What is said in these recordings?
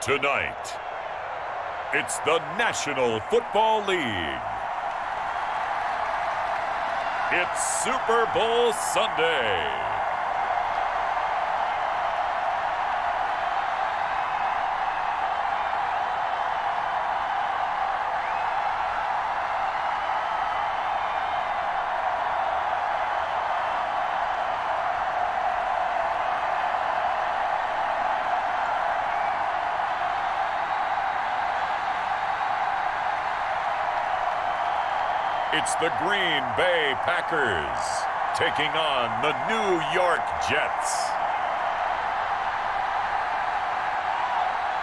Tonight, it's the National Football League. It's Super Bowl Sunday. It's the Green Bay Packers taking on the New York Jets.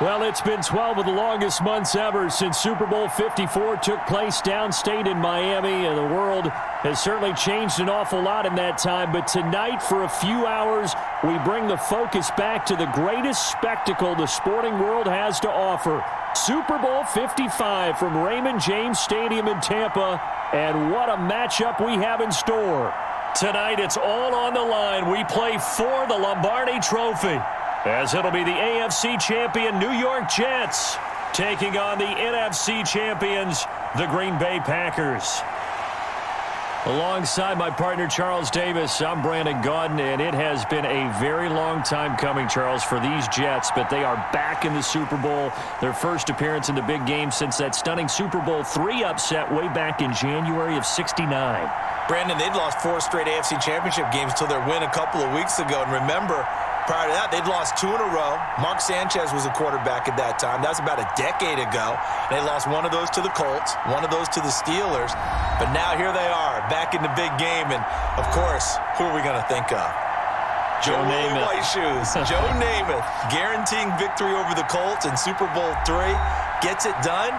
Well, it's been 12 of the longest months ever since Super Bowl 54 took place downstate in Miami, and the world has certainly changed an awful lot in that time. But tonight, for a few hours, we bring the focus back to the greatest spectacle the sporting world has to offer. Super Bowl 55 from Raymond James Stadium in Tampa, and what a matchup we have in store. Tonight, it's all on the line. We play for the Lombardi Trophy, as it'll be the AFC champion New York Jets taking on the NFC champions, the Green Bay Packers. Alongside my partner, Charles Davis, I'm Brandon Gaudin, and it has been a very long time coming, Charles, for these Jets, but they are back in the Super Bowl, their first appearance in the big game since that stunning Super Bowl III upset way back in January of '69. Brandon, they'd lost 4 straight AFC championship games until their win a couple of weeks ago, and remember, prior to that, they'd lost 2 in a row. Mark Sanchez was a quarterback at that time. That was about a decade ago. They lost one of those to the Colts, one of those to the Steelers. But now here they are, back in the big game. And, of course, who are we going to think of? Joe Namath. White Shoes. Joe Namath guaranteeing victory over the Colts in Super Bowl III. Gets it done.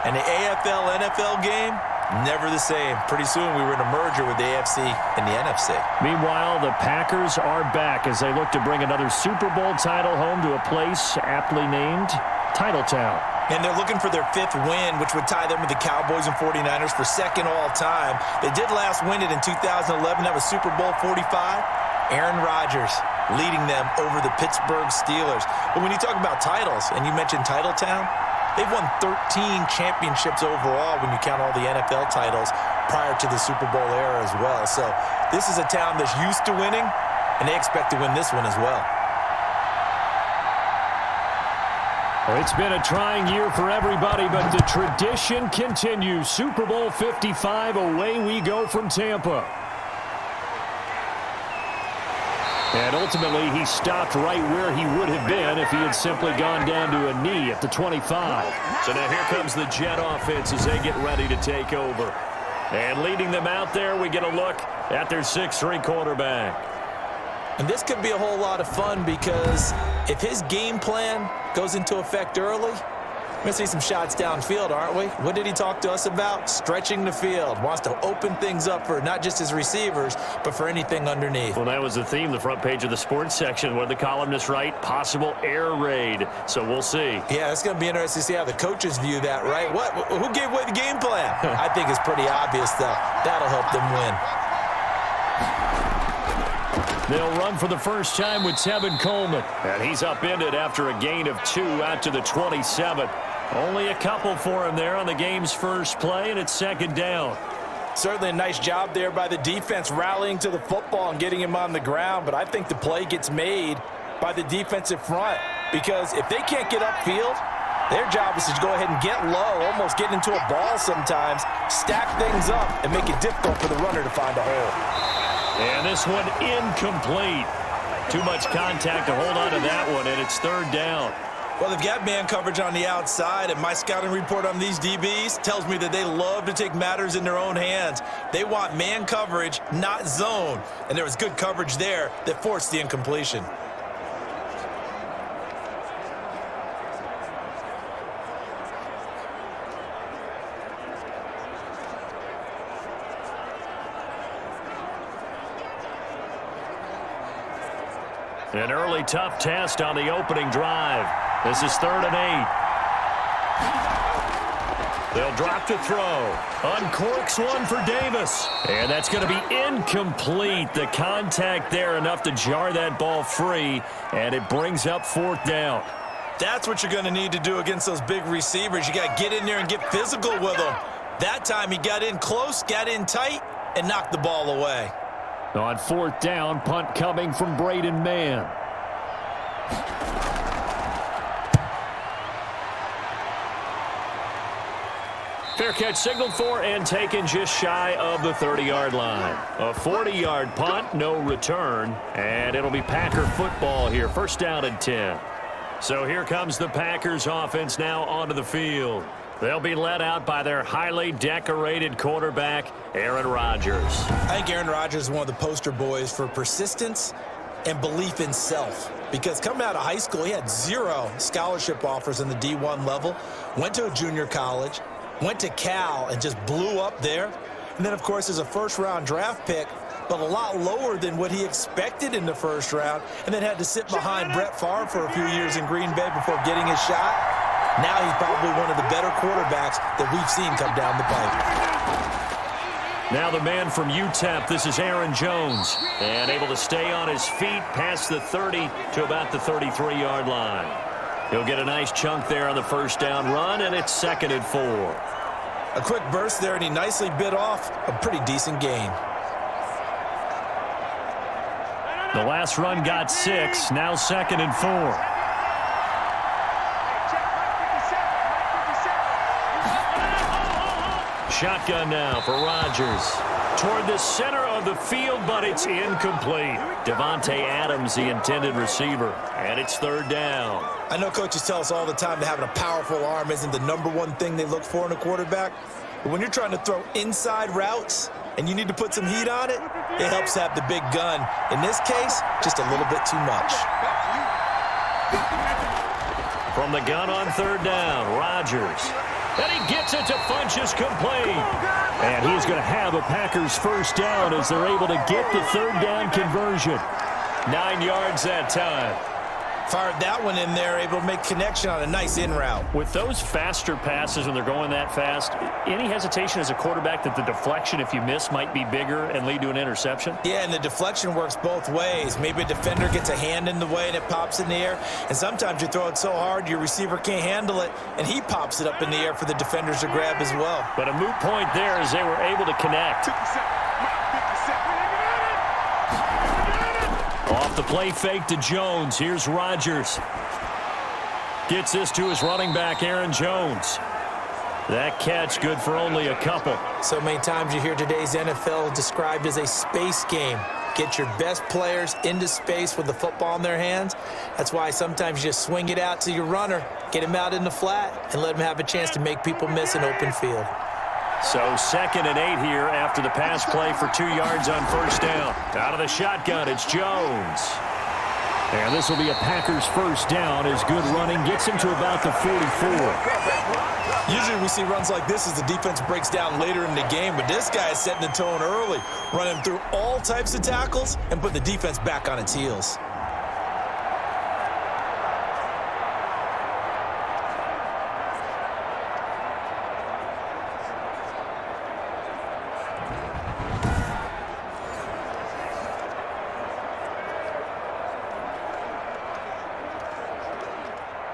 And the AFL-NFL game, never the same. Pretty soon we were in a merger with the AFC and the NFC. Meanwhile, the Packers are back as they look to bring another Super Bowl title home to a place aptly named Titletown. And they're looking for their 5th win, which would tie them with the Cowboys and 49ers for 2nd all-time. They did last win it in 2011. That was Super Bowl 45. Aaron Rodgers leading them over the Pittsburgh Steelers. But when you talk about titles, and you mentioned Titletown, they've won 13 championships overall when you count all the NFL titles prior to the Super Bowl era as well. So this is a town that's used to winning, and they expect to win this one as well. It's been a trying year for everybody, but the tradition continues. Super Bowl 55, away we go from Tampa. And ultimately, he stopped right where he would have been if he had simply gone down to a knee at the 25. So now here comes the Jet offense as they get ready to take over. And leading them out there, we get a look at their 6'3" quarterback. And this could be a whole lot of fun because if his game plan goes into effect early, we're going to see some shots downfield, aren't we? What did he talk to us about? Stretching the field. Wants to open things up for not just his receivers, but for anything underneath. Well, that was the theme, the front page of the sports section. What did the columnists write? Possible air raid. So wew see. Yeah, it's going to be interesting to see how the coaches view that, right? Who gave away the game plan? I think it's pretty obvious, though. That'll help them win. They'll run for the first time with Tevin Coleman. And he's upended after a gain of 2 out to the 27. Only a couple for him there on the game's first play, and it's 2nd down. Certainly a nice job there by the defense rallying to the football and getting him on the ground, but I think the play gets made by the defensive front because if they can't get upfield, their job is to go ahead and get low, almost get into a ball sometimes, stack things up, and make it difficult for the runner to find a hole. And this one incomplete. Too much contact to hold on to that one, and it's 3rd down. Well, they've got man coverage on the outside, and my scouting report on these DBs tells me that they love to take matters in their own hands. They want man coverage, not zone. And there was good coverage there that forced the incompletion. An early tough test on the opening drive. This is 3rd and 8. They'll drop to throw. Uncorks one for Davis. And that's going to be incomplete. The contact there enough to jar that ball free. And it brings up 4th down. That's what you're going to need to do against those big receivers. You got to get in there and get physical with them. That time he got in close, got in tight, and knocked the ball away. On 4th down, punt coming from Braden Mann. Fair catch signaled for and taken just shy of the 30-yard line. A 40-yard punt, no return, and it'll be Packer football here. 1st down and 10. So here comes the Packers offense now onto the field. They'll be led out by their highly decorated quarterback, Aaron Rodgers. I think Aaron Rodgers is one of the poster boys for persistence and belief in self. Because coming out of high school, he had 0 scholarship offers in the D1 level, went to a junior college, went to Cal and just blew up there. And then, of course, as a 1st-round draft pick, but a lot lower than what he expected in the 1st round, and then had to sit behind Brett Favre for a few years in Green Bay before getting his shot. Now he's probably one of the better quarterbacks that we've seen come down the pipe. Now the man from UTEP, this is Aaron Jones, and able to stay on his feet past the 30 to about the 33-yard line. He'll get a nice chunk there on the 1st down run, and it's 2nd and 4. A quick burst there, and he nicely bit off a pretty decent gain. The last run got 6, now 2nd and 4. Shotgun now for Rodgers. Toward the center of the field, but it's incomplete. Davante Adams, the intended receiver, and it's 3rd down. I know coaches tell us all the time that having a powerful arm isn't the #1 thing they look for in a quarterback. But when you're trying to throw inside routes and you need to put some heat on it, it helps have the big gun. In this case, just a little bit too much. From the gun on 3rd down, Rodgers. And he gets it to Funchess complete. And he's going to have a Packers 1st down as they're able to get the 3rd down conversion. 9 yards that time. Fired that one in there, able to make connection on a nice in route. With those faster passes when they're going that fast, any hesitation as a quarterback that the deflection, if you miss, might be bigger and lead to an interception? Yeah, and the deflection works both ways. Maybe a defender gets a hand in the way and it pops in the air. And sometimes you throw it so hard your receiver can't handle it, and he pops it up in the air for the defenders to grab as well. But a moot point there as they were able to connect. Off the play fake to Jones. Here's Rodgers. Gets this to his running back, Aaron Jones. That catch good for only a couple. So many times you hear today's NFL described as a space game. Get your best players into space with the football in their hands. That's why sometimes you just swing it out to your runner, get him out in the flat, and let him have a chance to make people miss an open field. So 2nd and 8 here after the pass play for 2 yards on 1st down. Out of the shotgun, it's Jones. And this will be a Packers 1st down as good running gets him to about the 44. Usually we see runs like this as the defense breaks down later in the game, but this guy is setting the tone early, running through all types of tackles and put the defense back on its heels.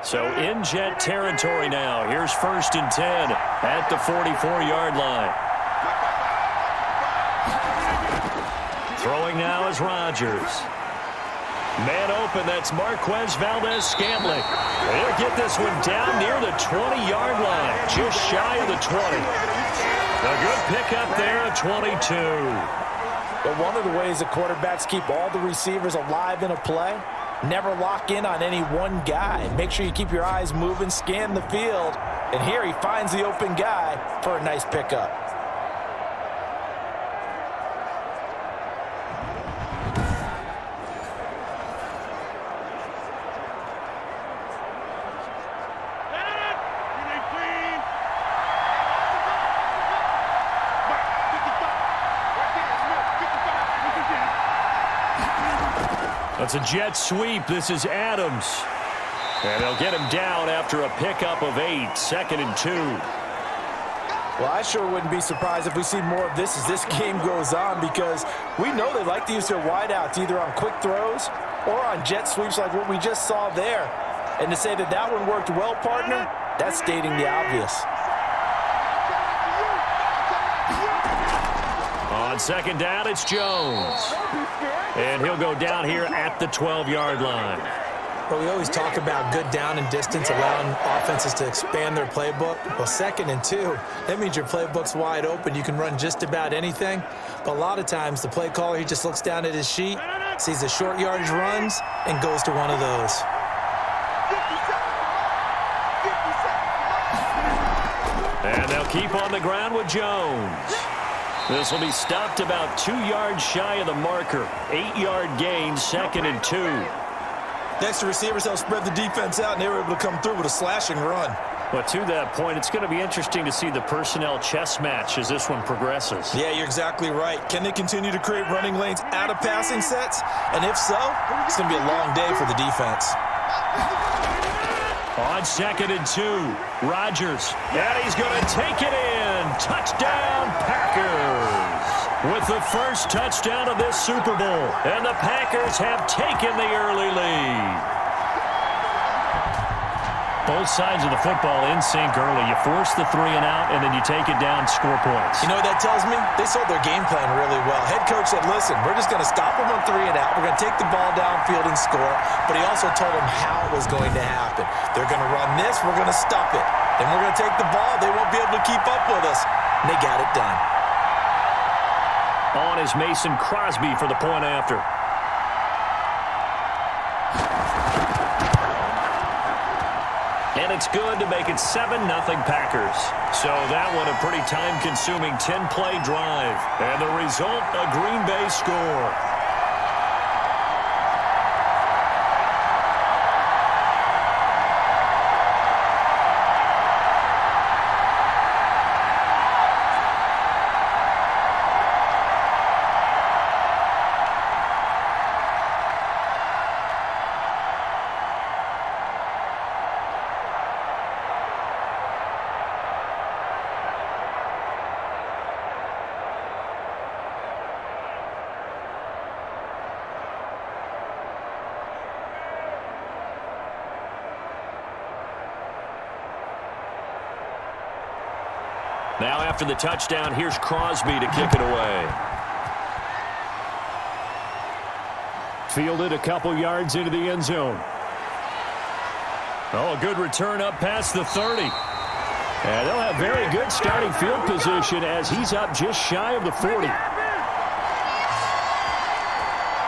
So in Jet territory now. Here's 1st and 10 at the 44-yard line. Throwing now is Rodgers. Man open, that's Marquez Valdez-Scantling. They'll get this one down near the 20-yard line, just shy of the 20. A good pickup there at 22. But one of the ways the quarterbacks keep all the receivers alive in a play, never lock in on any one guy. Make sure you keep your eyes moving, scan the field. And here he finds the open guy for a nice pickup. That's a jet sweep. This is Adams. And they'll get him down after a pickup of 8, 2nd and 2. Well, I sure wouldn't be surprised if we see more of this as this game goes on, because we know they like to use their wideouts either on quick throws or on jet sweeps like what we just saw there. And to say that that one worked well, partner, that's stating the obvious. On second down, it's Jones. And he'll go down here at the 12-yard line. Well, we always talk about good down and distance, allowing offenses to expand their playbook. Well, 2nd and 2, that means your playbook's wide open. You can run just about anything. But a lot of times, the play caller, he just looks down at his sheet, sees the short yardage runs, and goes to one of those. And they'll keep on the ground with Jones. This will be stopped about 2 yards shy of the marker. 8-yard gain, 2nd and 2. Next, the receivers helped spread the defense out, and they were able to come through with a slashing run. But to that point, it's going to be interesting to see the personnel chess match as this one progresses. Yeah, you're exactly right. Can they continue to create running lanes out of passing sets? And if so, it's going to be a long day for the defense. On 2nd and 2, Rodgers. And he's going to take it in. Touchdown, Packers. With the first touchdown of this Super Bowl. And the Packers have taken the early lead. Both sides of the football in sync early. You force the 3 and out, and then you take it down, score points. You know what that tells me? They sold their game plan really well. Head coach said, listen, we're just going to stop them on 3 and out. We're going to take the ball downfield and score. But he also told them how it was going to happen. They're going to run this. We're going to stop it. Then we're going to take the ball. They won't be able to keep up with us. And they got it done. On is Mason Crosby for the point after. And it's good to make it 7-0 Packers. So that one a pretty time-consuming 10-play drive. And the result, a Green Bay score. Now after the touchdown, here's Crosby to kick it away. Fielded a couple yards into the end zone. Oh, a good return up past the 30. And they'll have very good starting field position as he's up just shy of the 40.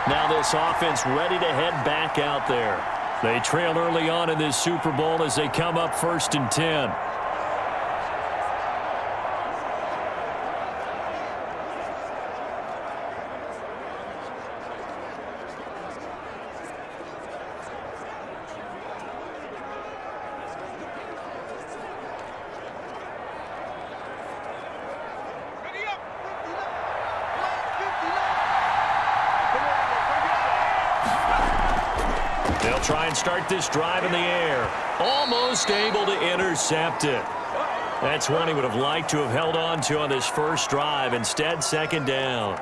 Now this offense ready to head back out there. They trail early on in this Super Bowl as they come up 1st and 10. They'll try and start this drive in the air. Almost able to intercept it. That's one he would have liked to have held on to on this first drive. Instead, 2nd down.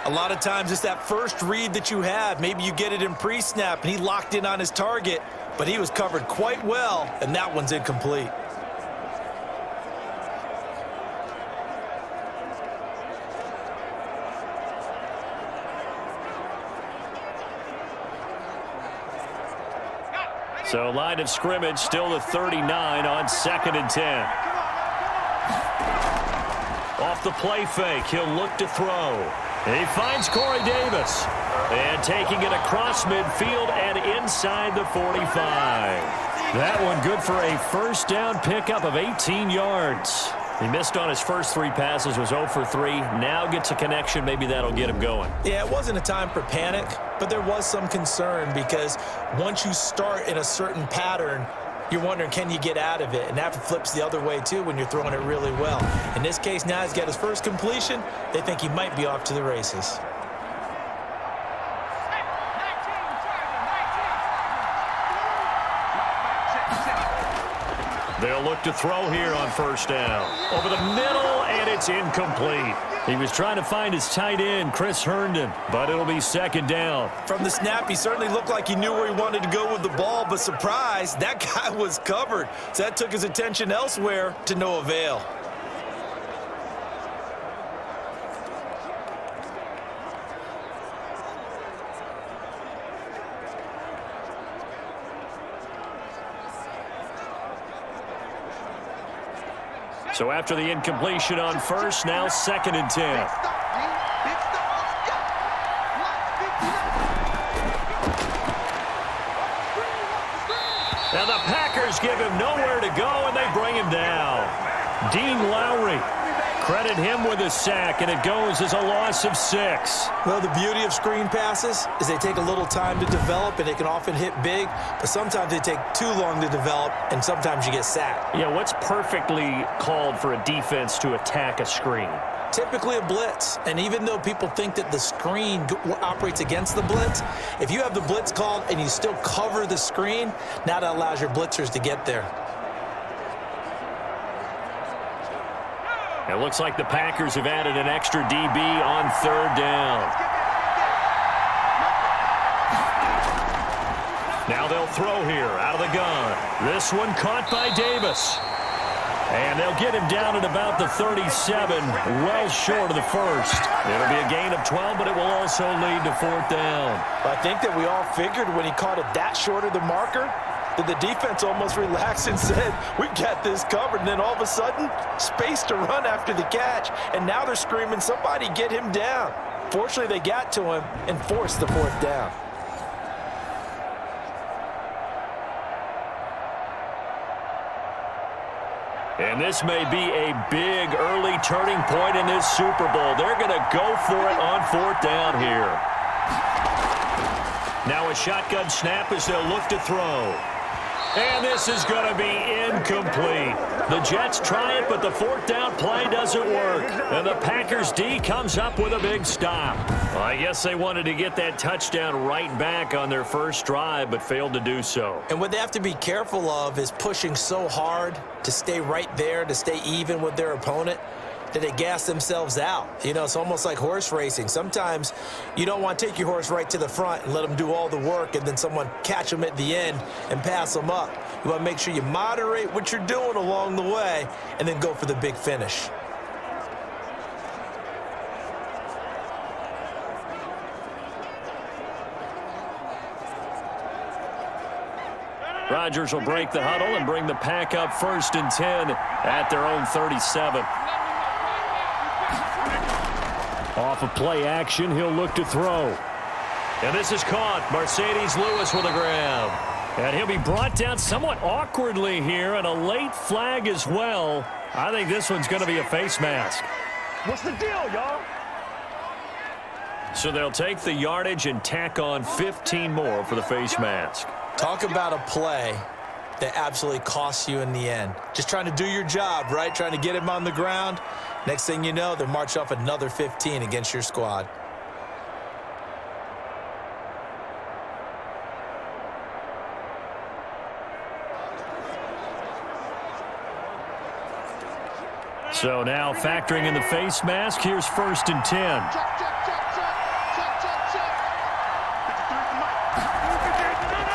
A lot of times it's that first read that you have. Maybe you get it in pre-snap, and he locked in on his target, but he was covered quite well, and that one's incomplete. So line of scrimmage still the 39 on 2nd and 10. Off the play fake, he'll look to throw. He finds Corey Davis. And taking it across midfield and inside the 45. That one good for a first down pickup of 18 yards. He missed on his first 3 passes, was 0 for 3. Now gets a connection. Maybe that'll get him going. Yeah, it wasn't a time for panic, but there was some concern because once you start in a certain pattern, you're wondering, can you get out of it? And that flips the other way, too, when you're throwing it really well. In this case, now he's got his first completion. They think he might be off to the races. They'll look to throw here on first down. Over the middle, and it's incomplete. He was trying to find his tight end, Chris Herndon, but it'll be second down. From the snap, he certainly looked like he knew where he wanted to go with the ball, but surprise, that guy was covered. So that took his attention elsewhere to no avail. So after the incompletion on first, now 2nd and 10. Now the Packers give him nowhere to go, and they bring him down. Dean Lowry, credit him with a sack, and it goes as a loss of 6. Well, the beauty of screen passes is they take a little time to develop, and they can often hit big, but sometimes they take too long to develop, and sometimes you get sacked. Yeah, what's perfectly called for a defense to attack a screen? Typically a blitz, and even though people think that the screen operates against the blitz, if you have the blitz called and you still cover the screen, now that allows your blitzers to get there. It looks like the Packers have added an extra DB on 3rd down. Now they'll throw here out of the gun. This one caught by Davis. And they'll get him down at about the 37, well short of the first. It'll be a gain of 12, but it will also lead to 4th down. I think that we all figured when he caught it that short of the marker, that the defense almost relaxed and said, we've got this covered. And then all of a sudden, space to run after the catch. And now they're screaming, somebody get him down. Fortunately, they got to him and forced the 4th down. And this may be a big early turning point in this Super Bowl. They're going to go for it on 4th down here. Now a shotgun snap as they'll look to throw. And this is going to be incomplete. The Jets try it, but the 4th down play doesn't work. And the Packers D comes up with a big stop. Well, I guess they wanted to get that touchdown right back on their first drive, but failed to do so. And what they have to be careful of is pushing so hard to stay right there, to stay even with their opponent, that they gas themselves out. You know, it's almost like horse racing. Sometimes you don't want to take your horse right to the front and let them do all the work and then someone catch them at the end and pass them up. You want to make sure you moderate what you're doing along the way and then go for the big finish. Rodgers will break the huddle and bring the Pack up 1st and 10 at their own 37. Off of play action, he'll look to throw. And this is caught. Mercedes Lewis with a grab. And he'll be brought down somewhat awkwardly here, and a late flag as well. I think this one's going to be a face mask. What's the deal, y'all? So they'll take the yardage and tack on 15 more for the face mask. Talk about a play that absolutely costs you in the end. Just trying to do your job, right? Trying to get him on the ground. Next thing you know, they'll march off another 15 against your squad. So now factoring in the face mask, here's 1st and 10.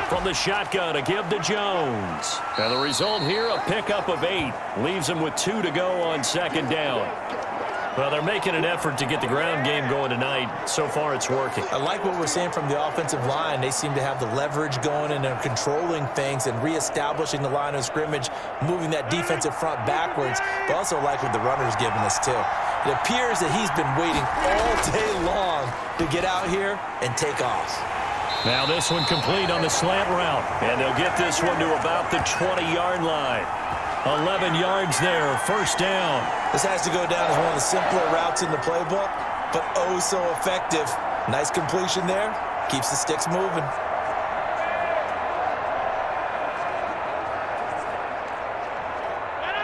From the shotgun, a give to Jones. And the result here, a pickup of 8. Leaves him with 2 to go on 2nd down. Well, they're making an effort to get the ground game going tonight. So far, it's working. I like what we're seeing from the offensive line. They seem to have the leverage going, and they're controlling things and reestablishing the line of scrimmage, moving that defensive front backwards. But also like what the runner's giving us, too. It appears that he's been waiting all day long to get out here and take off. Now this one complete on the slant route. And they'll get this one to about the 20-yard line. 11 yards there, 1st down. This has to go down as one of the simpler routes in the playbook, but oh so effective. Nice completion there. Keeps the sticks moving.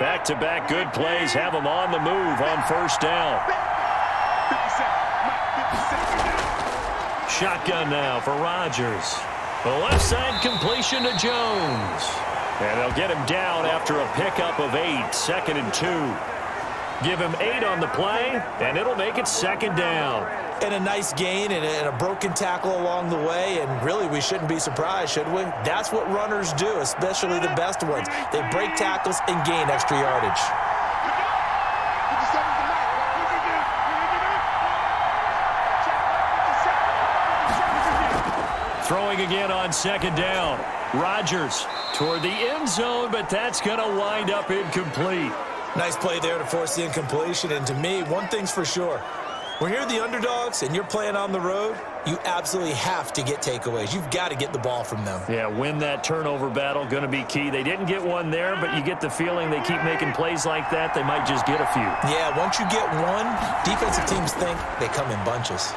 Back-to-back good plays have them on the move on 1st down. Shotgun now for Rodgers. The left side completion to Jones. And they'll get him down after a pickup of 8, 2nd and 2. Give him 8 on the play, and it'll make it 2nd down. And a nice gain and a broken tackle along the way, and really we shouldn't be surprised, should we? That's what runners do, especially the best ones. They break tackles and gain extra yardage. Throwing again on 2nd down. Rodgers toward the end zone, but that's going to wind up incomplete. Nice play there to force the incompletion, and to me, one thing's for sure. When you're the underdogs and you're playing on the road, you absolutely have to get takeaways. You've got to get the ball from them. Yeah, win that turnover battle, going to be key. They didn't get one there, but you get the feeling they keep making plays like that, they might just get a few. Yeah, once you get one, defensive teams think they come in bunches.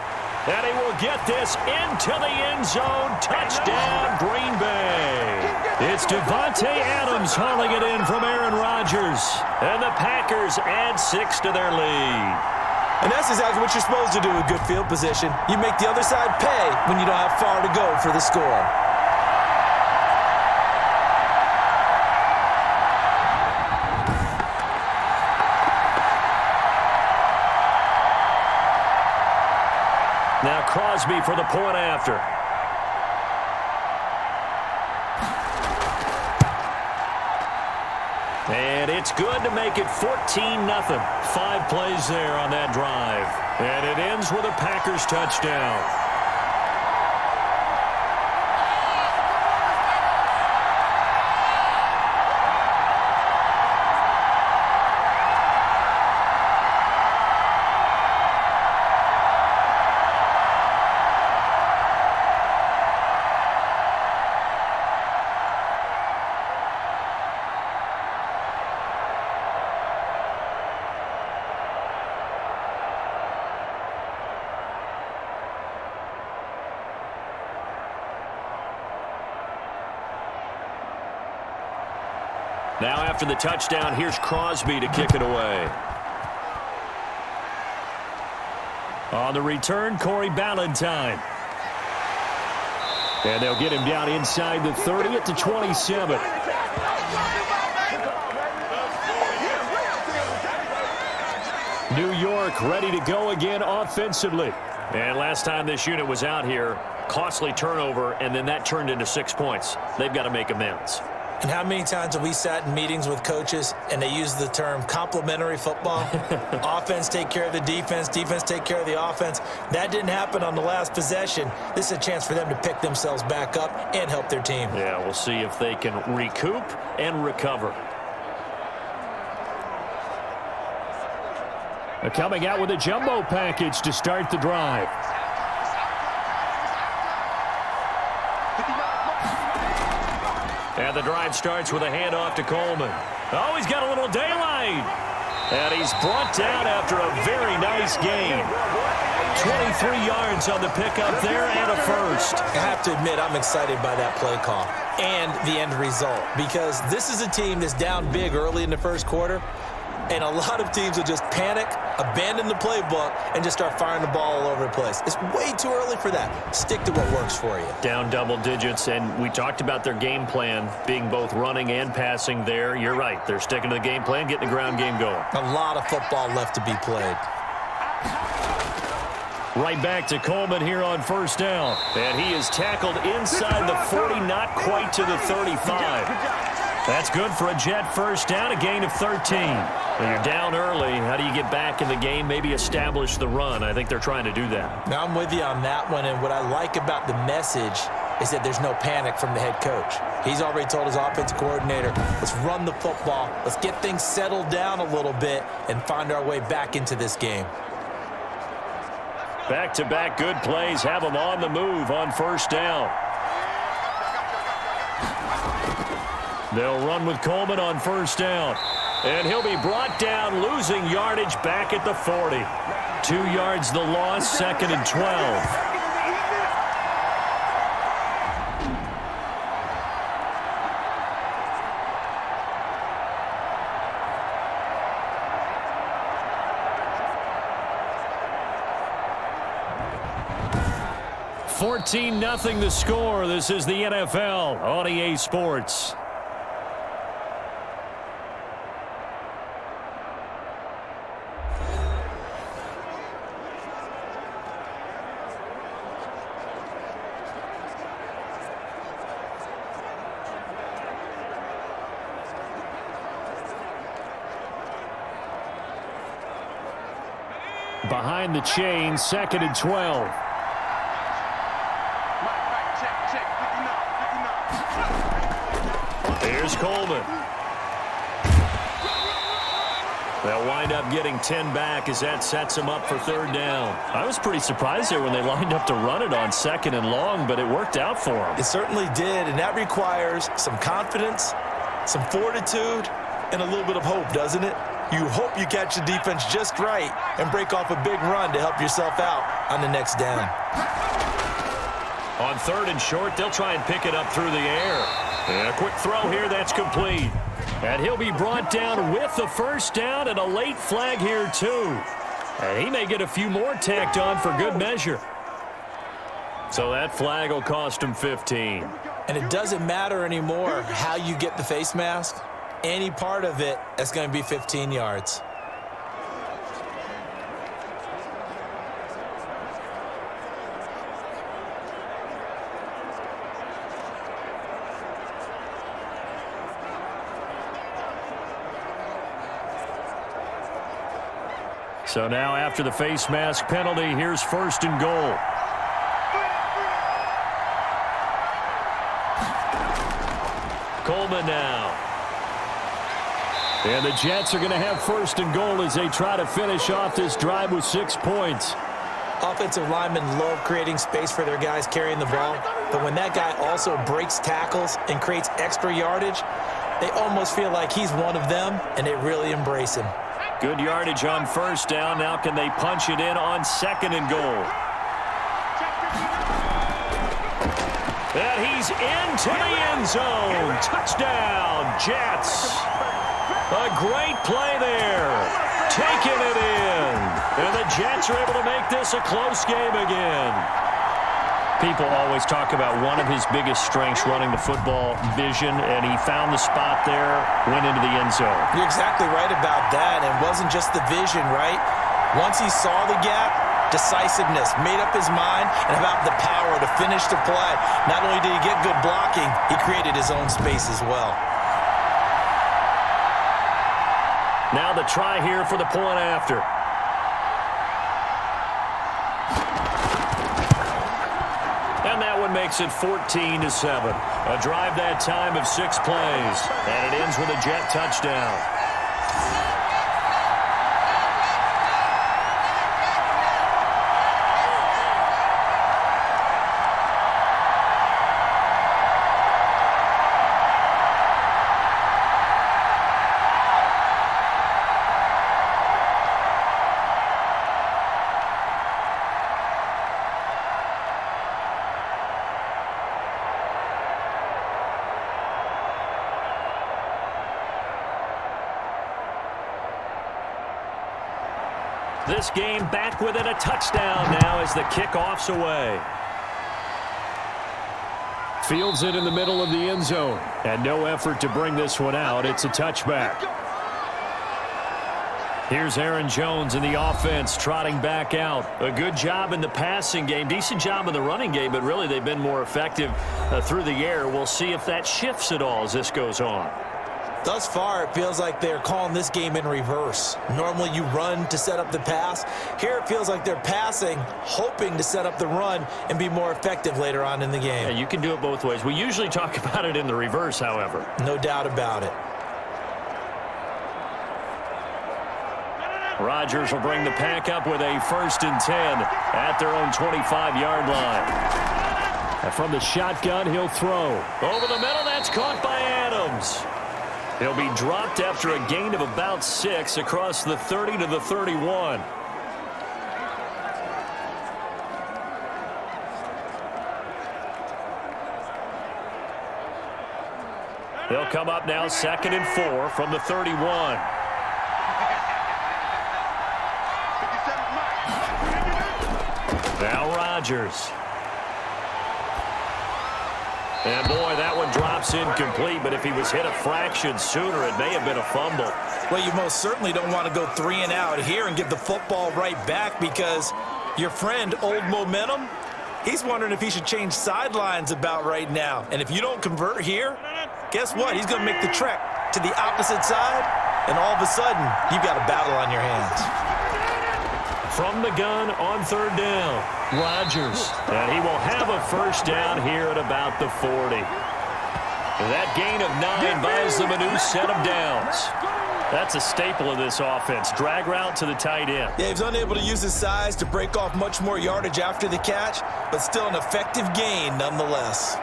And he will get this into the end zone. Touchdown, Green Bay. It's Devontae Adams hauling it in from Aaron Rodgers. And the Packers add 6 to their lead. And that's exactly what you're supposed to do with good field position. You make the other side pay when you don't have far to go for the score. Now Crosby for the point after. And it's good to make it 14-0. 5 plays there on that drive. And it ends with a Packers touchdown. Now after the touchdown, here's Crosby to kick it away. On the return, Corey Ballantyne. And they'll get him down inside the 30 at the 27. New York ready to go again offensively. And last time this unit was out here, costly turnover, and then that turned into 6 points. They've got to make amends. And how many times have we sat in meetings with coaches and they use the term complementary football? Offense take care of the defense, defense take care of the offense. That didn't happen on the last possession. This is a chance for them to pick themselves back up and help their team. Yeah, we'll see if they can recoup and recover. Coming out with a jumbo package to start the drive. And the drive starts with a handoff to Coleman. Oh, he's got a little daylight. And he's brought down after a very nice gain. 23 yards on the pickup there and a first. I have to admit, I'm excited by that play call and the end result, because this is a team that's down big early in the first quarter, and a lot of teams will just panic, abandon the playbook, and just start firing the ball all over the place. It's way too early for that. Stick to what works for you. Down double digits, and we talked about their game plan being both running and passing there. You're right. They're sticking to the game plan, getting the ground game going. A lot of football left to be played. Right back to Coleman here on first down. And he is tackled inside the 40, not quite to the 35. That's good for a Jet first down, a gain of 13. When you're down early, how do you get back in the game, maybe establish the run? I think they're trying to do that. Now, I'm with you on that one, and what I like about the message is that there's no panic from the head coach. He's already told his offensive coordinator, let's run the football, let's get things settled down a little bit and find our way back into this game. Back-to-back good plays have them on the move on first down. They'll run with Coleman on first down. And he'll be brought down, losing yardage back at the 40. 2 yards the loss, 2nd and 12. (14-0) the score. This is the NFL on EA Sports. behind the chain, 2nd and 12. Here's Coleman. They'll wind up getting 10 back as that sets them up for 3rd down. I was pretty surprised there when they lined up to run it on 2nd and long, but it worked out for them. It certainly did, and that requires some confidence, some fortitude, and a little bit of hope, doesn't it? You hope you catch the defense just right and break off a big run to help yourself out on the next down. On 3rd and short, they'll try and pick it up through the air. And a quick throw here, that's complete. And he'll be brought down with the 1st down and a late flag here, too. And he may get a few more tacked on for good measure. So that flag will cost him 15. And it doesn't matter anymore how you get the face mask. Any part of it, that's going to be 15 yards. So now after the face mask penalty, here's 1st and goal. Coleman now. And the Jets are going to have 1st and goal as they try to finish off this drive with 6 points. Offensive linemen love creating space for their guys carrying the ball, but when that guy also breaks tackles and creates extra yardage, they almost feel like he's one of them, and they really embrace him. Good yardage on 1st down. Now can they punch it in on 2nd and goal? And he's into the end zone. Touchdown, Jets. A great play there. Taking it in. And the Jets are able to make this a close game again. People always talk about one of his biggest strengths running the football, vision, and he found the spot there, went into the end zone. You're exactly right about that. It wasn't just the vision, right? Once he saw the gap, decisiveness, made up his mind, and about the power to finish the play. Not only did he get good blocking, he created his own space as well. Now the try here for the point after. And that one makes it 14-7. A drive that time of 6 plays. And it ends with a Jet touchdown. This game back within a touchdown now as the kickoff's away. Fields it in the middle of the end zone. And no effort to bring this one out. It's a touchback. Here's Aaron Jones in the offense trotting back out. A good job in the passing game. Decent job in the running game, but really they've been more effective through the air. We'll see if that shifts at all as this goes on. Thus far, it feels like they're calling this game in reverse. Normally, you run to set up the pass. Here, it feels like they're passing, hoping to set up the run and be more effective later on in the game. Yeah, you can do it both ways. We usually talk about it in the reverse, however. No doubt about it. Rodgers will bring the pack up with a 1st and 10 at their own 25-yard line. And from the shotgun, he'll throw. Over the middle, that's caught by Adams. He'll be dropped after a gain of about 6 across the 30 to the 31. They'll come up now 2nd and 4 from the 31. Now Rodgers. And, boy, that one drops incomplete, but if he was hit a fraction sooner, it may have been a fumble. Well, you most certainly don't want to go 3 and out here and give the football right back because your friend, Old Momentum, he's wondering if he should change sidelines about right now. And if you don't convert here, guess what? He's going to make the trek to the opposite side, and all of a sudden, you've got a battle on your hands. From the gun on third down, Rodgers. And he will have a first down here at about the 40. That gain of 9 buys them a new set of downs. That's a staple of this offense. Drag route to the tight end. Yeah, he's unable to use his size to break off much more yardage after the catch, but still an effective gain nonetheless.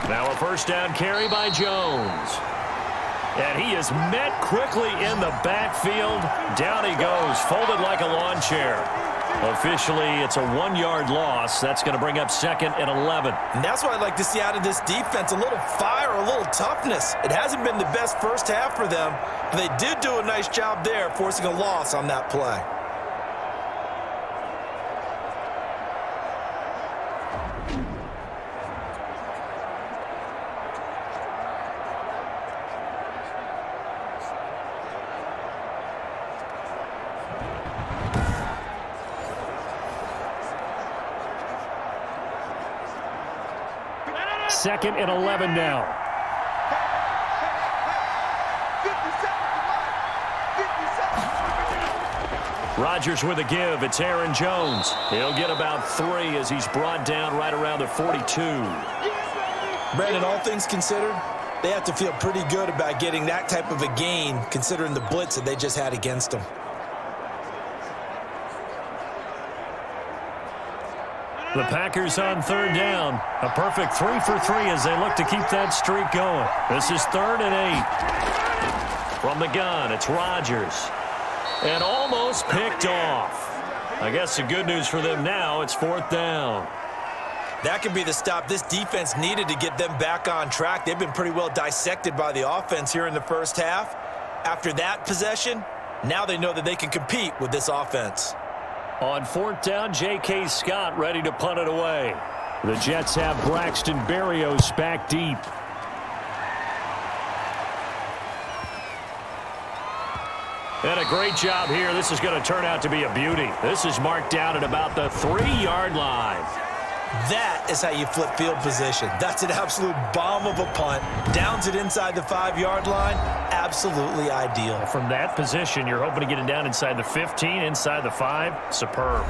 Now a first down carry by Jones. And he is met quickly in the backfield. Down he goes, folded like a lawn chair. Officially, it's a 1-yard loss. That's going to bring up 2nd and 11. And that's what I'd like to see out of this defense, a little fire, a little toughness. It hasn't been the best first half for them, but they did do a nice job there, forcing a loss on that play. Second and 11 now. Rodgers with a give. It's Aaron Jones. He'll get about 3 as he's brought down right around the 42. Brandon, all things considered, they have to feel pretty good about getting that type of a gain, considering the blitz that they just had against them. The Packers on third down. A perfect 3 for 3 as they look to keep that streak going. This is 3rd and 8. From the gun, it's Rodgers. And almost picked off. I guess the good news for them now, it's 4th down. That could be the stop this defense needed to get them back on track. They've been pretty well dissected by the offense here in the first half. After that possession, now they know that they can compete with this offense. On 4th down, J.K. Scott ready to punt it away. The Jets have Braxton Berrios back deep. And a great job here. This is going to turn out to be a beauty. This is marked down at about the 3-yard line. That is how you flip field position. That's an absolute bomb of a punt. Downs it inside the 5-yard line. Absolutely ideal. From that position, you're hoping to get it down inside the 15, inside the 5. Superb.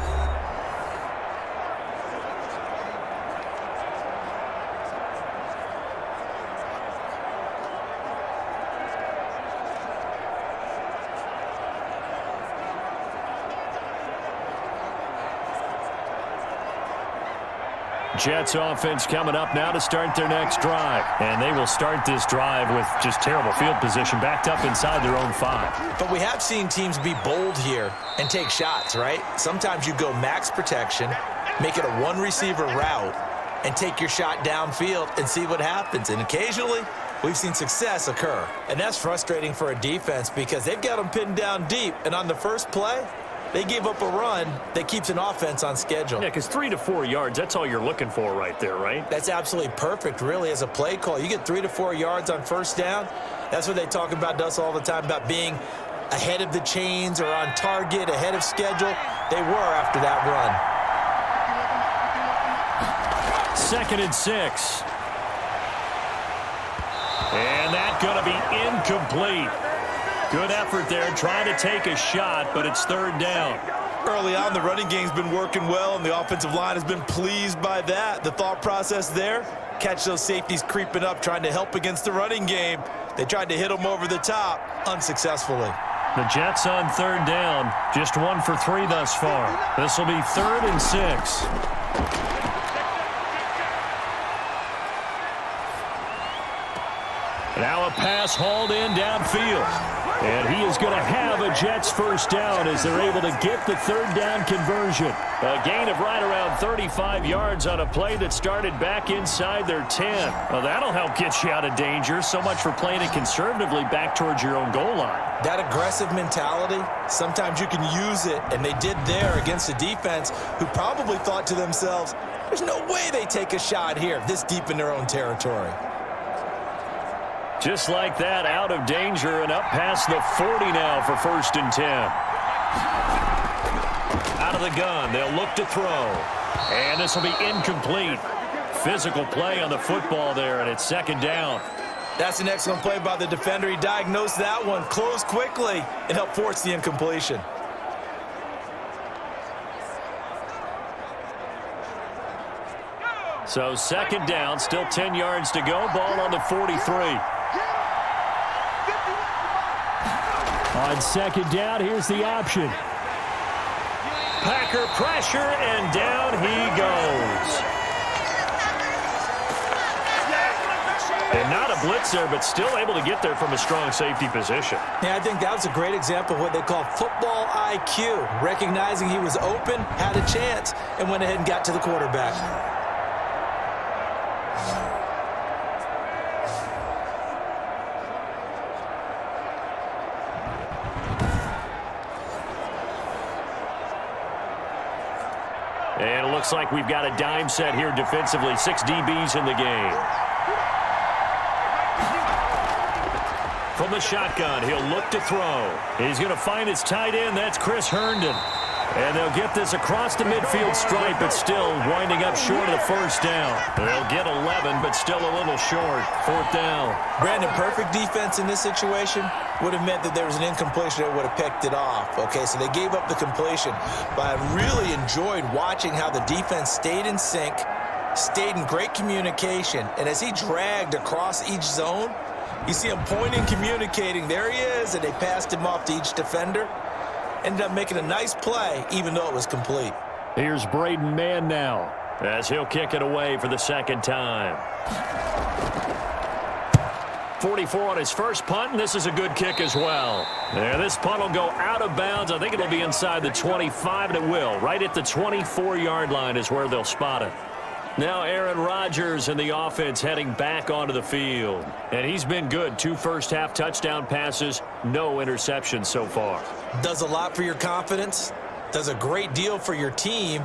Jets offense coming up now to start their next drive. And they will start this drive with just terrible field position, backed up inside their own 5. But we have seen teams be bold here and take shots, right? Sometimes you go max protection, make it a 1-receiver route, and take your shot downfield and see what happens. And occasionally, we've seen success occur. And that's frustrating for a defense because they've got them pinned down deep. And on the first play, they gave up a run that keeps an offense on schedule. Yeah, because 3 to 4 yards, that's all you're looking for right there, right? That's absolutely perfect, really, as a play call. You get 3 to 4 yards on first down. That's what they talk about us all the time, about being ahead of the chains or on target, ahead of schedule. They were after that run. 2nd and 6. And that's going to be incomplete. Good effort there, trying to take a shot, but it's 3rd down. Early on, the running game's been working well, and the offensive line has been pleased by that. The thought process there, catch those safeties creeping up, trying to help against the running game. They tried to hit them over the top, unsuccessfully. The Jets on 3rd down, just 1 for 3 thus far. This will be 3rd and 6. Now a pass hauled in downfield. And he is going to have a Jets first down as they're able to get the 3rd down conversion. A gain of right around 35 yards on a play that started back inside their 10. Well, that'll help get you out of danger. So much for playing it conservatively back towards your own goal line. That aggressive mentality, sometimes you can use it, and they did there against a defense who probably thought to themselves, there's no way they take a shot here this deep in their own territory. Just like that, out of danger and up past the 40 now for 1st and 10. Out of the gun, they'll look to throw. And this will be incomplete. Physical play on the football there, and it's 2nd down. That's an excellent play by the defender. He diagnosed that one, closed quickly, and helped force the incompletion. So 2nd down, still 10 yards to go. Ball on the 43. On 2nd down, here's the option. Packer pressure, and down he goes. And not a blitzer, but still able to get there from a strong safety position. Yeah, I think that was a great example of what they call football IQ. Recognizing he was open, had a chance, and went ahead and got to the quarterback. And it looks like we've got a dime set here defensively. 6 DBs in the game. From the shotgun, he'll look to throw. He's going to find his tight end. That's Chris Herndon. And they'll get this across the midfield stripe, but still winding up short of the 1st down. They'll get 11, but still a little short. 4th down. Brandon, perfect defense in this situation would have meant that there was an incompletion that would have picked it off. Okay, so they gave up the completion. But I really enjoyed watching how the defense stayed in sync, stayed in great communication. And as he dragged across each zone, you see him pointing, communicating. There he is, and they passed him off to each defender. Ended up making a nice play, even though it was complete. Here's Braden Mann now, as he'll kick it away for the 2nd time. 44 on his first punt, and this is a good kick as well. There, this punt will go out of bounds. I think it'll be inside the 25, and it will. Right at the 24-yard line is where they'll spot it. Now Aaron Rodgers and the offense heading back onto the field. And he's been good. 2 first-half touchdown passes, no interceptions so far. Does a lot for your confidence. Does a great deal for your team.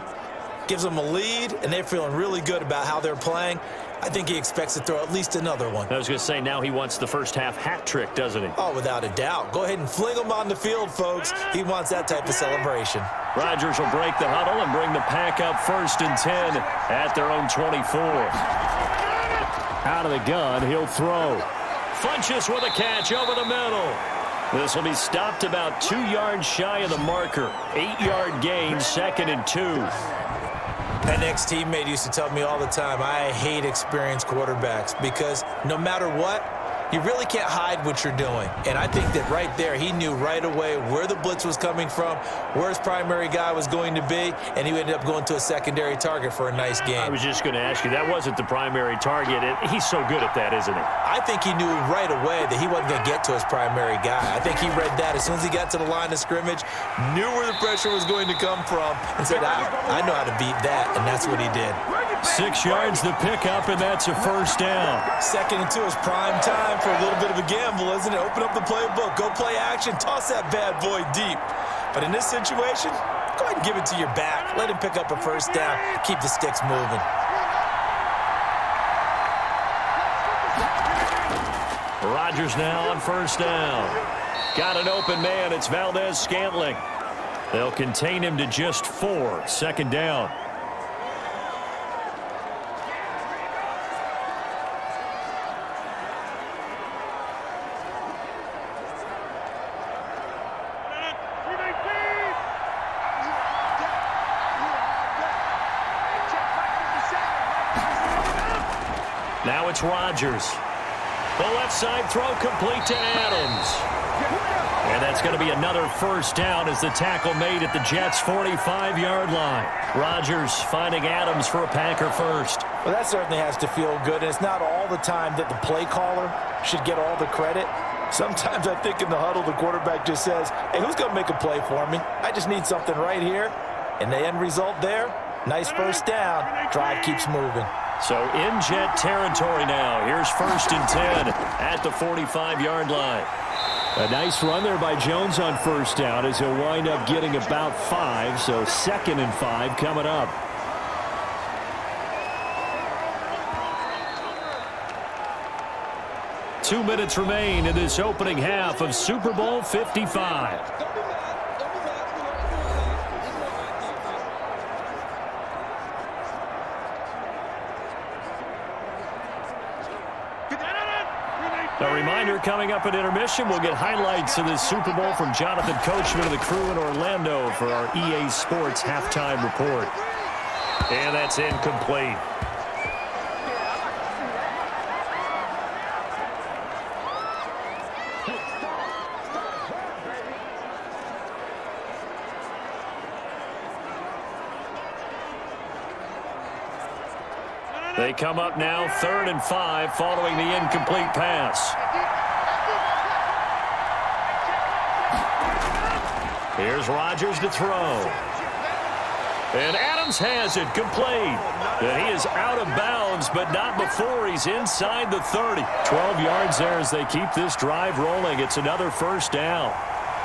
Gives them a lead, and they're feeling really good about how they're playing. I think he expects to throw at least another one. I was going to say, now he wants the first-half hat trick, doesn't he? Oh, without a doubt. Go ahead and fling him on the field, folks. He wants that type of celebration. Rodgers will break the huddle and bring the pack up 1st and 10 at their own 24. Out of the gun, he'll throw. Funches with a catch over the middle. This will be stopped about 2 yards shy of the marker. 8-yard gain, 2nd and 2. An ex-teammate used to tell me all the time, I hate experienced quarterbacks because no matter what, you really can't hide what you're doing. And I think that right there, he knew right away where the blitz was coming from, where his primary guy was going to be, and he ended up going to a secondary target for a nice game. I was just going to ask you, that wasn't the primary target. He's so good at that, isn't he? I think he knew right away that he wasn't going to get to his primary guy. I think he read that as soon as he got to the line of scrimmage, knew where the pressure was going to come from, and said, I know how to beat that, and that's what he did. 6 yards the pickup, and that's a 1st down. 2nd and 2 is prime time for a little bit of a gamble, isn't it? Open up the playbook, go play action, toss that bad boy deep. But in this situation, go ahead and give it to your back. Let him pick up a 1st down, keep the sticks moving. Rodgers now on 1st down. Got an open man, it's Valdez-Scantling. They'll contain him to just 4, 2nd down. Now it's Rodgers. The left side throw complete to Adams. And that's going to be another 1st down as the tackle made at the Jets' 45-yard line. Rodgers finding Adams for a Packer first. Well, that certainly has to feel good. And it's not all the time that the play caller should get all the credit. Sometimes I think in the huddle, the quarterback just says, hey, who's going to make a play for me? I just need something right here. And the end result there, nice 1st down. Drive keeps moving. So in Jet territory now. Here's 1st and 10 at the 45-yard line. A nice run there by Jones on 1st down as he'll wind up getting about 5. So 2nd and 5 coming up. 2 minutes remain in this opening half of Super Bowl 55. A reminder, coming up at intermission, we'll get highlights of this Super Bowl from Jonathan Coachman of the crew in Orlando for our EA Sports halftime report. And that's incomplete. They come up now 3rd and 5 following the incomplete pass. Here's Rodgers to throw. And Adams has it complete. And he is out of bounds, but not before he's inside the 30. 12 yards there as they keep this drive rolling. It's another first down.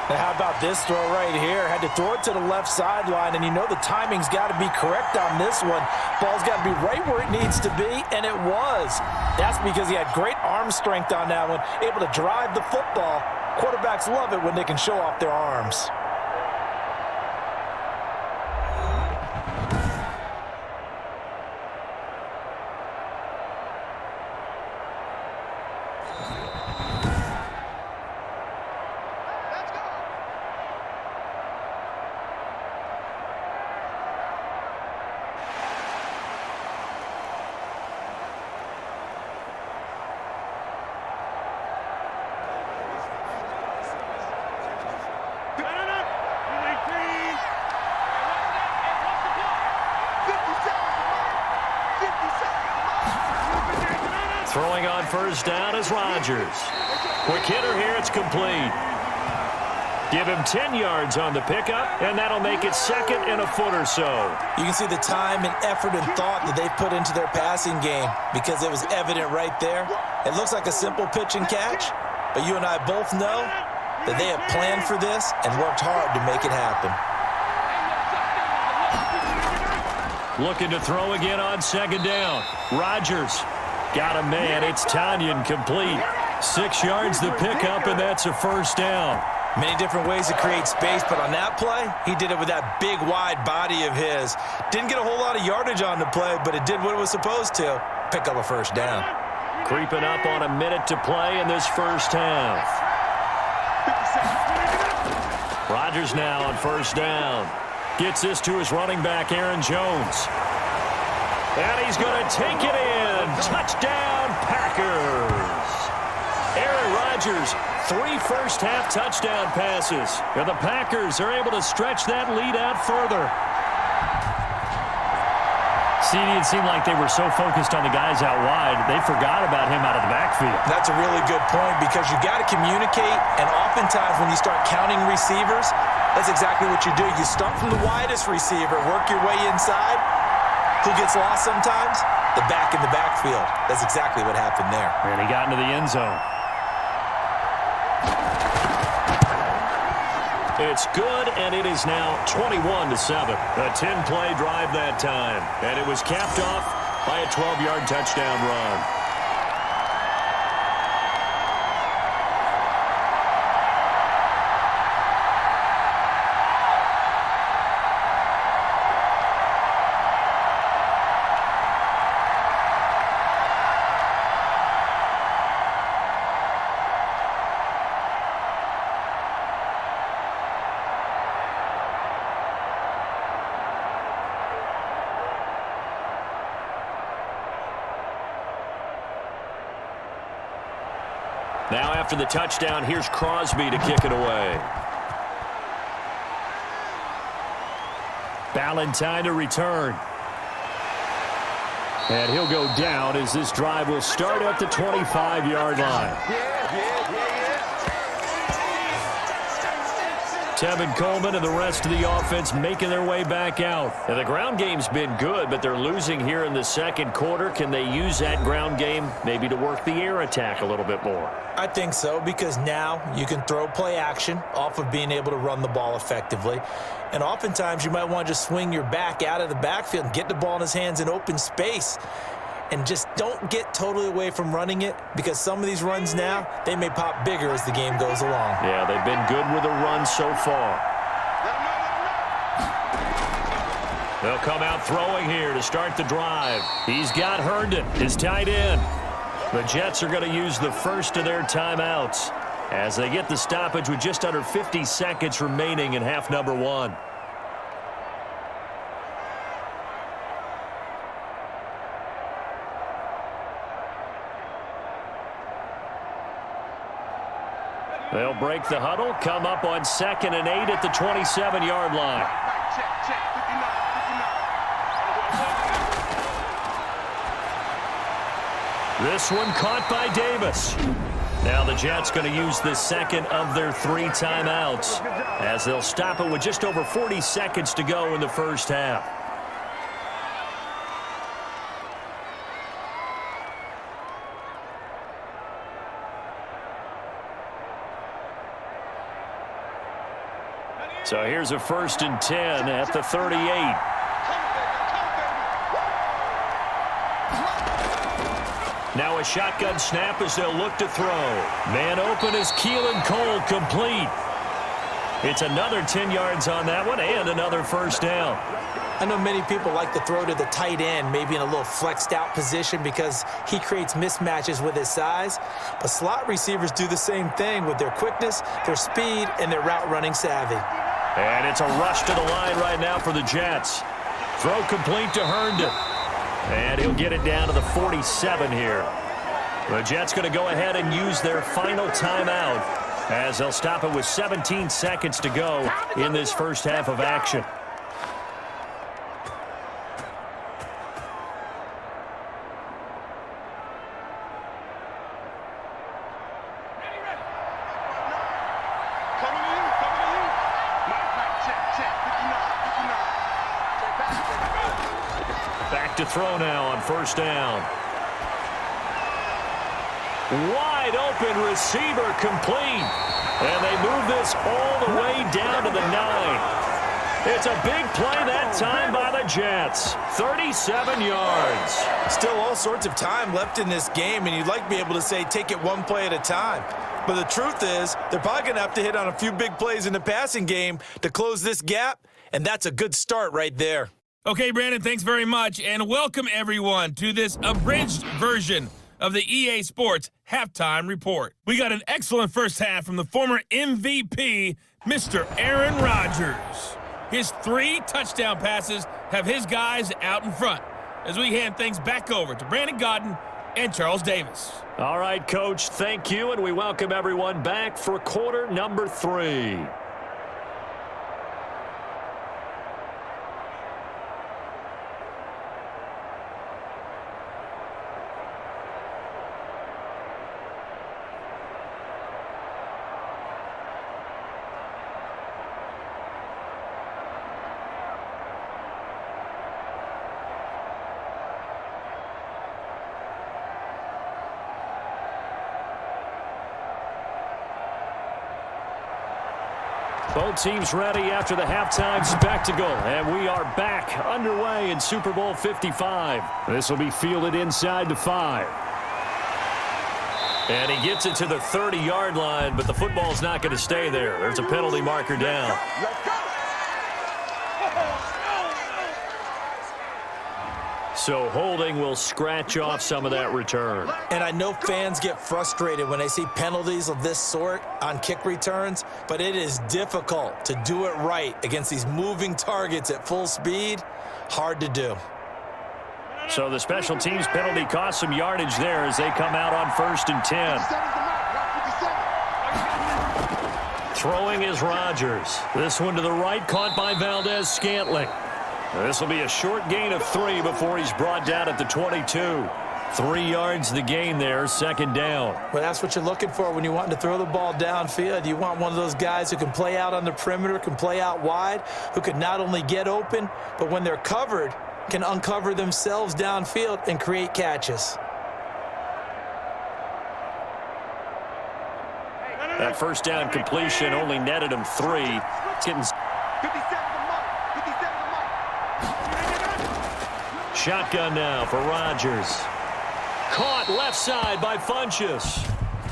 Now how about this throw right here? Had to throw it to the left sideline, and you know the timing's got to be correct on this one. Ball's got to be right where it needs to be, and it was. That's because he had great arm strength on that one, able to drive the football. Quarterbacks love it when they can show off their arms. Throwing on first down is Rodgers. Quick hitter here, it's complete. Give him 10 yards on the pickup, and that'll make it 2nd and a foot or so. You can see the time and effort and thought that they put into their passing game because it was evident right there. It looks like a simple pitch and catch, but you and I both know that they have planned for this and worked hard to make it happen. Looking to throw again on 2nd down. Rodgers. Got a man. It's Tanyan complete. 6 yards the pickup, and that's a first down. Many different ways to create space, but on that play, he did it with that big, wide body of his. Didn't get a whole lot of yardage on the play, but it did what it was supposed to. Pick up a first down. Creeping up on a minute to play in this first half. Rodgers now on first down. Gets this to his running back, Aaron Jones. And he's going to take it in. Touchdown, Packers. Aaron Rodgers, 3 first-half touchdown passes. And the Packers are able to stretch that lead out further. It seemed like they were so focused on the guys out wide, they forgot about him out of the backfield. That's a really good point because you got to communicate, and oftentimes when you start counting receivers, that's exactly what you do. You start from the widest receiver, work your way inside. Who gets lost sometimes? The back in the backfield. That's exactly what happened there. And he got into the end zone. It's good, and it is now 21-7. A 10-play drive that time. And it was capped off by a 12-yard touchdown run. Now after the touchdown, here's Crosby to kick it away. Ballantyne to return. And he'll go down as this drive will start at the 25-yard line. Tevin Coleman and the rest of the offense making their way back out. And the ground game's been good, but they're losing here in the second quarter. Can they use that ground game maybe to work the air attack a little bit more? I think so, because now you can throw play action off of being able to run the ball effectively. And oftentimes you might want to just swing your back out of the backfield and get the ball in his hands in open space. and just don't get totally away from running it, because some of these runs now, they may pop bigger as the game goes along. Yeah, they've been good with a run so far. They'll come out throwing here to start the drive. He's got Herndon, his tight end. The Jets are going to use the first of their timeouts as they get the stoppage with just under 50 seconds remaining in half number 1. They'll break the huddle, come up on 2nd and 8 at the 27-yard line. This one caught by Davis. Now the Jets going to use the second of their 3 timeouts as they'll stop it with just over 40 seconds to go in the first half. So here's a 1st and 10 at the 38. Now a shotgun snap as they'll look to throw. Man open is Keelan Cole, complete. It's another 10 yards on that one and another first down. I know many people like to throw to the tight end, maybe in a little flexed out position because he creates mismatches with his size. But slot receivers do the same thing with their quickness, their speed, and their route running savvy. And it's a rush to the line right now for the Jets. Throw complete to Herndon. And he'll get it down to the 47 here. The Jets going to go ahead and use their final timeout as they'll stop it with 17 seconds to go in this first half of action. Back to throw now on first down. Wide open receiver, complete. And they move this all the way down to the 9. It's a big play that time by the Jets. 37 yards. Still all sorts of time left in this game, and you'd like to be able to say take it one play at a time. But the truth is, they're probably going to have to hit on a few big plays in the passing game to close this gap, and that's a good start right there. Okay, Brandon, thanks very much, and welcome everyone to this abridged version of the EA Sports Halftime Report. We got an excellent first half from the former MVP, Mr. Aaron Rodgers. His 3 touchdown passes have his guys out in front as we hand things back over to Brandon Godden and Charles Davis. All right, Coach, thank you, and we welcome everyone back for quarter number 3. Both teams ready after the halftime spectacle, and we are back underway in Super Bowl 55. This will be fielded inside the 5. And he gets it to the 30-yard line, but the football's not going to stay there. There's a penalty marker down. So holding will scratch off some of that return. And I know fans get frustrated when they see penalties of this sort on kick returns, but it is difficult to do it right against these moving targets at full speed. Hard to do. So the special teams penalty cost some yardage there as they come out on 1st and 10. Throwing is Rodgers. This one to the right, caught by Valdez-Scantling. This will be a short gain of 3 before he's brought down at the 22. 3 yards the gain there, 2nd down. Well, that's what you're looking for when you want to throw the ball downfield. You want one of those guys who can play out on the perimeter, can play out wide, who can not only get open, but when they're covered, can uncover themselves downfield and create catches. That first down completion only netted him 3. Getting shotgun now for Rodgers. Caught left side by Funchess.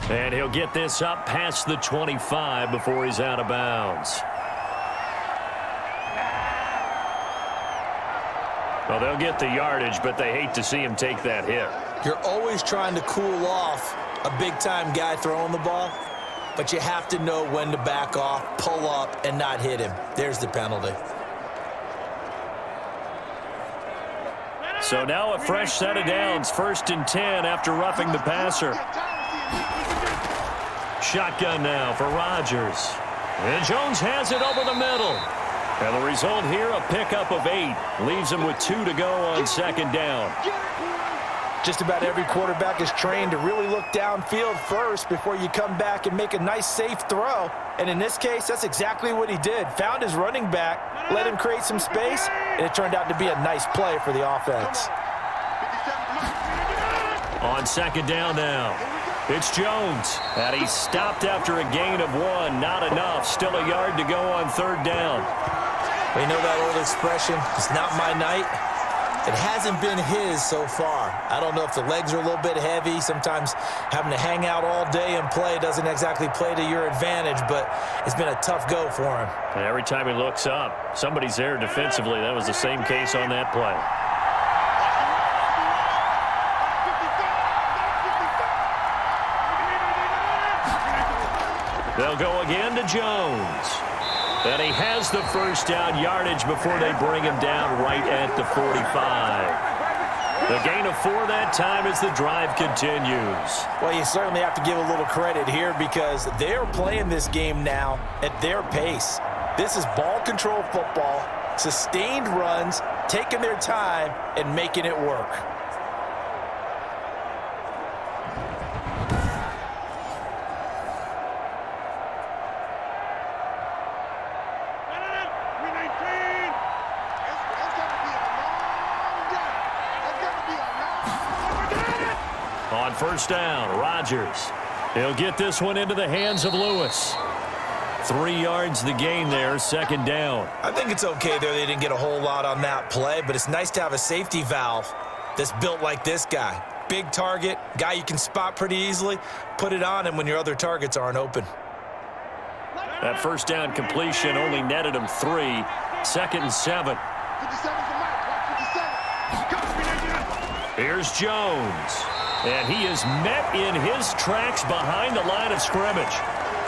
And he'll get this up past the 25 before he's out of bounds. Well, they'll get the yardage, but they hate to see him take that hit. You're always trying to cool off a big-time guy throwing the ball, but you have to know when to back off, pull up, and not hit him. There's the penalty. So now a fresh set of downs, 1st and 10 after roughing the passer. Shotgun now for Rodgers. And Jones has it over the middle. And the result here, a pickup of 8. Leaves him with 2 to go on 2nd down. Just about every quarterback is trained to really look downfield first before you come back and make a nice, safe throw. And in this case, that's exactly what he did. Found his running back, let him create some space, and it turned out to be a nice play for the offense. On 2nd down now, it's Jones. And he's stopped after a gain of 1. Not enough. Still a yard to go on 3rd down. We know that old expression, it's not my night. It hasn't been his so far. I don't know if the legs are a little bit heavy. Sometimes having to hang out all day and play doesn't exactly play to your advantage, but it's been a tough go for him. And every time he looks up, somebody's there defensively. That was the same case on that play. They'll go again to Jones. And he has the 1st down yardage before they bring him down right at the 45. The gain of 4 that time as the drive continues. Well, you certainly have to give a little credit here because they're playing this game now at their pace. This is ball control football, sustained runs, taking their time, and making it work. On 1st down, Rodgers. He'll get this one into the hands of Lewis. 3 yards the gain there, 2nd down. I think it's okay there. They didn't get a whole lot on that play, but it's nice to have a safety valve that's built like this guy. Big target, guy you can spot pretty easily. Put it on him when your other targets aren't open. That 1st down completion only netted him 3. 2nd and 7. Here's Jones. And he is met in his tracks behind the line of scrimmage.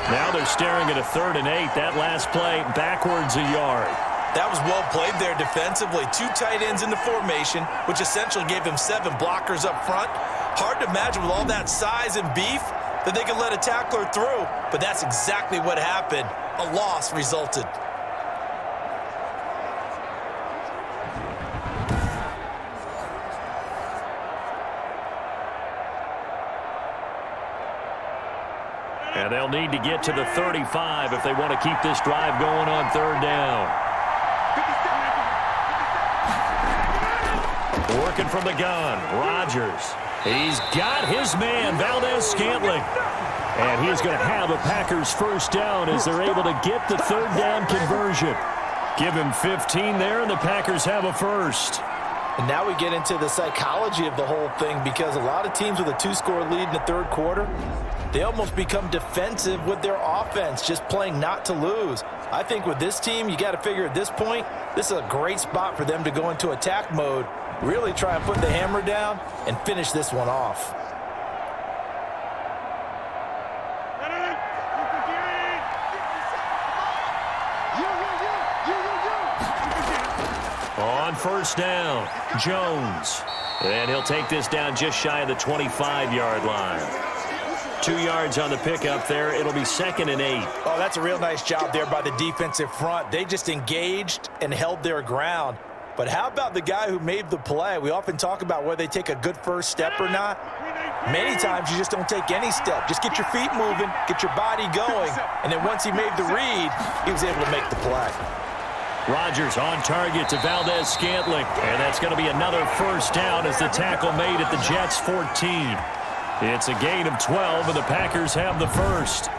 Now they're staring at a 3rd and 8. That last play backwards a yard. That was well played there defensively. 2 tight ends in the formation, which essentially gave him 7 blockers up front. Hard to imagine with all that size and beef that they could let a tackler through, but that's exactly what happened. A loss resulted. And they'll need to get to the 35 if they want to keep this drive going on 3rd down. Working from the gun, Rodgers. He's got his man, Valdez-Scantling. And he's going to have a Packers 1st down as they're able to get the 3rd down conversion. Give him 15 there, and the Packers have a 1st. And now we get into the psychology of the whole thing because a lot of teams with a 2-score lead in the 3rd quarter, they almost become defensive with their offense, just playing not to lose. I think with this team, you got to figure at this point, this is a great spot for them to go into attack mode, really try and put the hammer down and finish this one off. On 1st down, Jones. And he'll take this down just shy of the 25-yard line. 2 yards on the pickup there. It'll be 2nd and 8. Oh, that's a real nice job there by the defensive front. They just engaged and held their ground. But how about the guy who made the play? We often talk about whether they take a good first step or not. Many times you just don't take any step. Just get your feet moving, get your body going, and then once he made the read, he was able to make the play. Rodgers on target to Valdez-Scantling. And that's going to be another 1st down as the tackle made at the Jets' 14. It's a gain of 12, and the Packers have the 1st.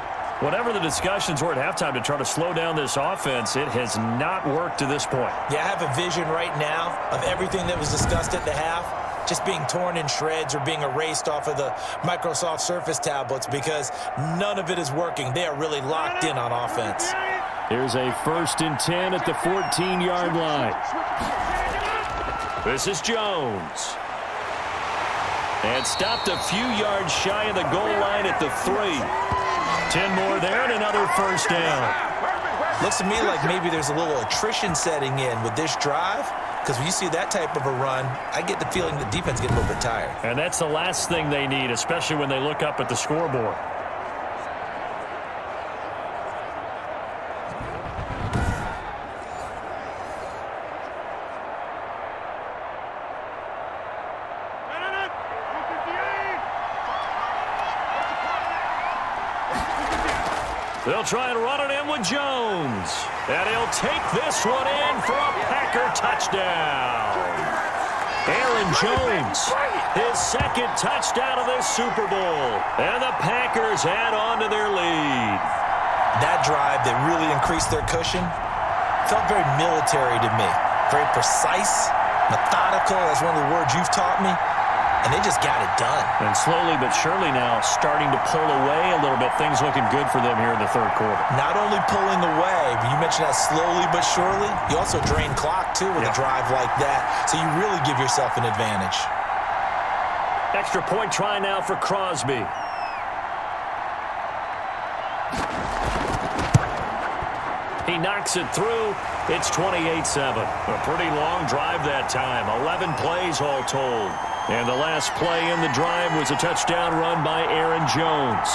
Whatever the discussions were at halftime to try to slow down this offense, it has not worked to this point. Yeah, I have a vision right now of everything that was discussed at the half. just being torn in shreds or being erased off of the Microsoft Surface tablets because none of it is working. They are really locked in on offense. Here's a 1st and 10 at the 14-yard line. This is Jones. And stopped a few yards shy of the goal line at the 3. 10 more there and another 1st down. Looks to me like maybe there's a little attrition setting in with this drive, because when you see that type of a run, I get the feeling the defense gets a little bit tired. And that's the last thing they need, especially when they look up at the scoreboard. They'll try and run it in with Jones. And he'll take this one in for a Packer touchdown. Aaron Jones, his 2nd touchdown of this Super Bowl. And the Packers add on to their lead. That drive that really increased their cushion felt very military to me. Very precise, methodical. That's one of the words you've taught me. And they just got it done. And slowly but surely now starting to pull away a little bit. Things looking good for them here in the 3rd quarter. Not only pulling away, but you mentioned that slowly but surely. You also drain clock, too, with a drive like that. So you really give yourself an advantage. Extra point try now for Crosby. He knocks it through. It's 28-7. A pretty long drive that time. 11 plays all told. And the last play in the drive was a touchdown run by Aaron Jones.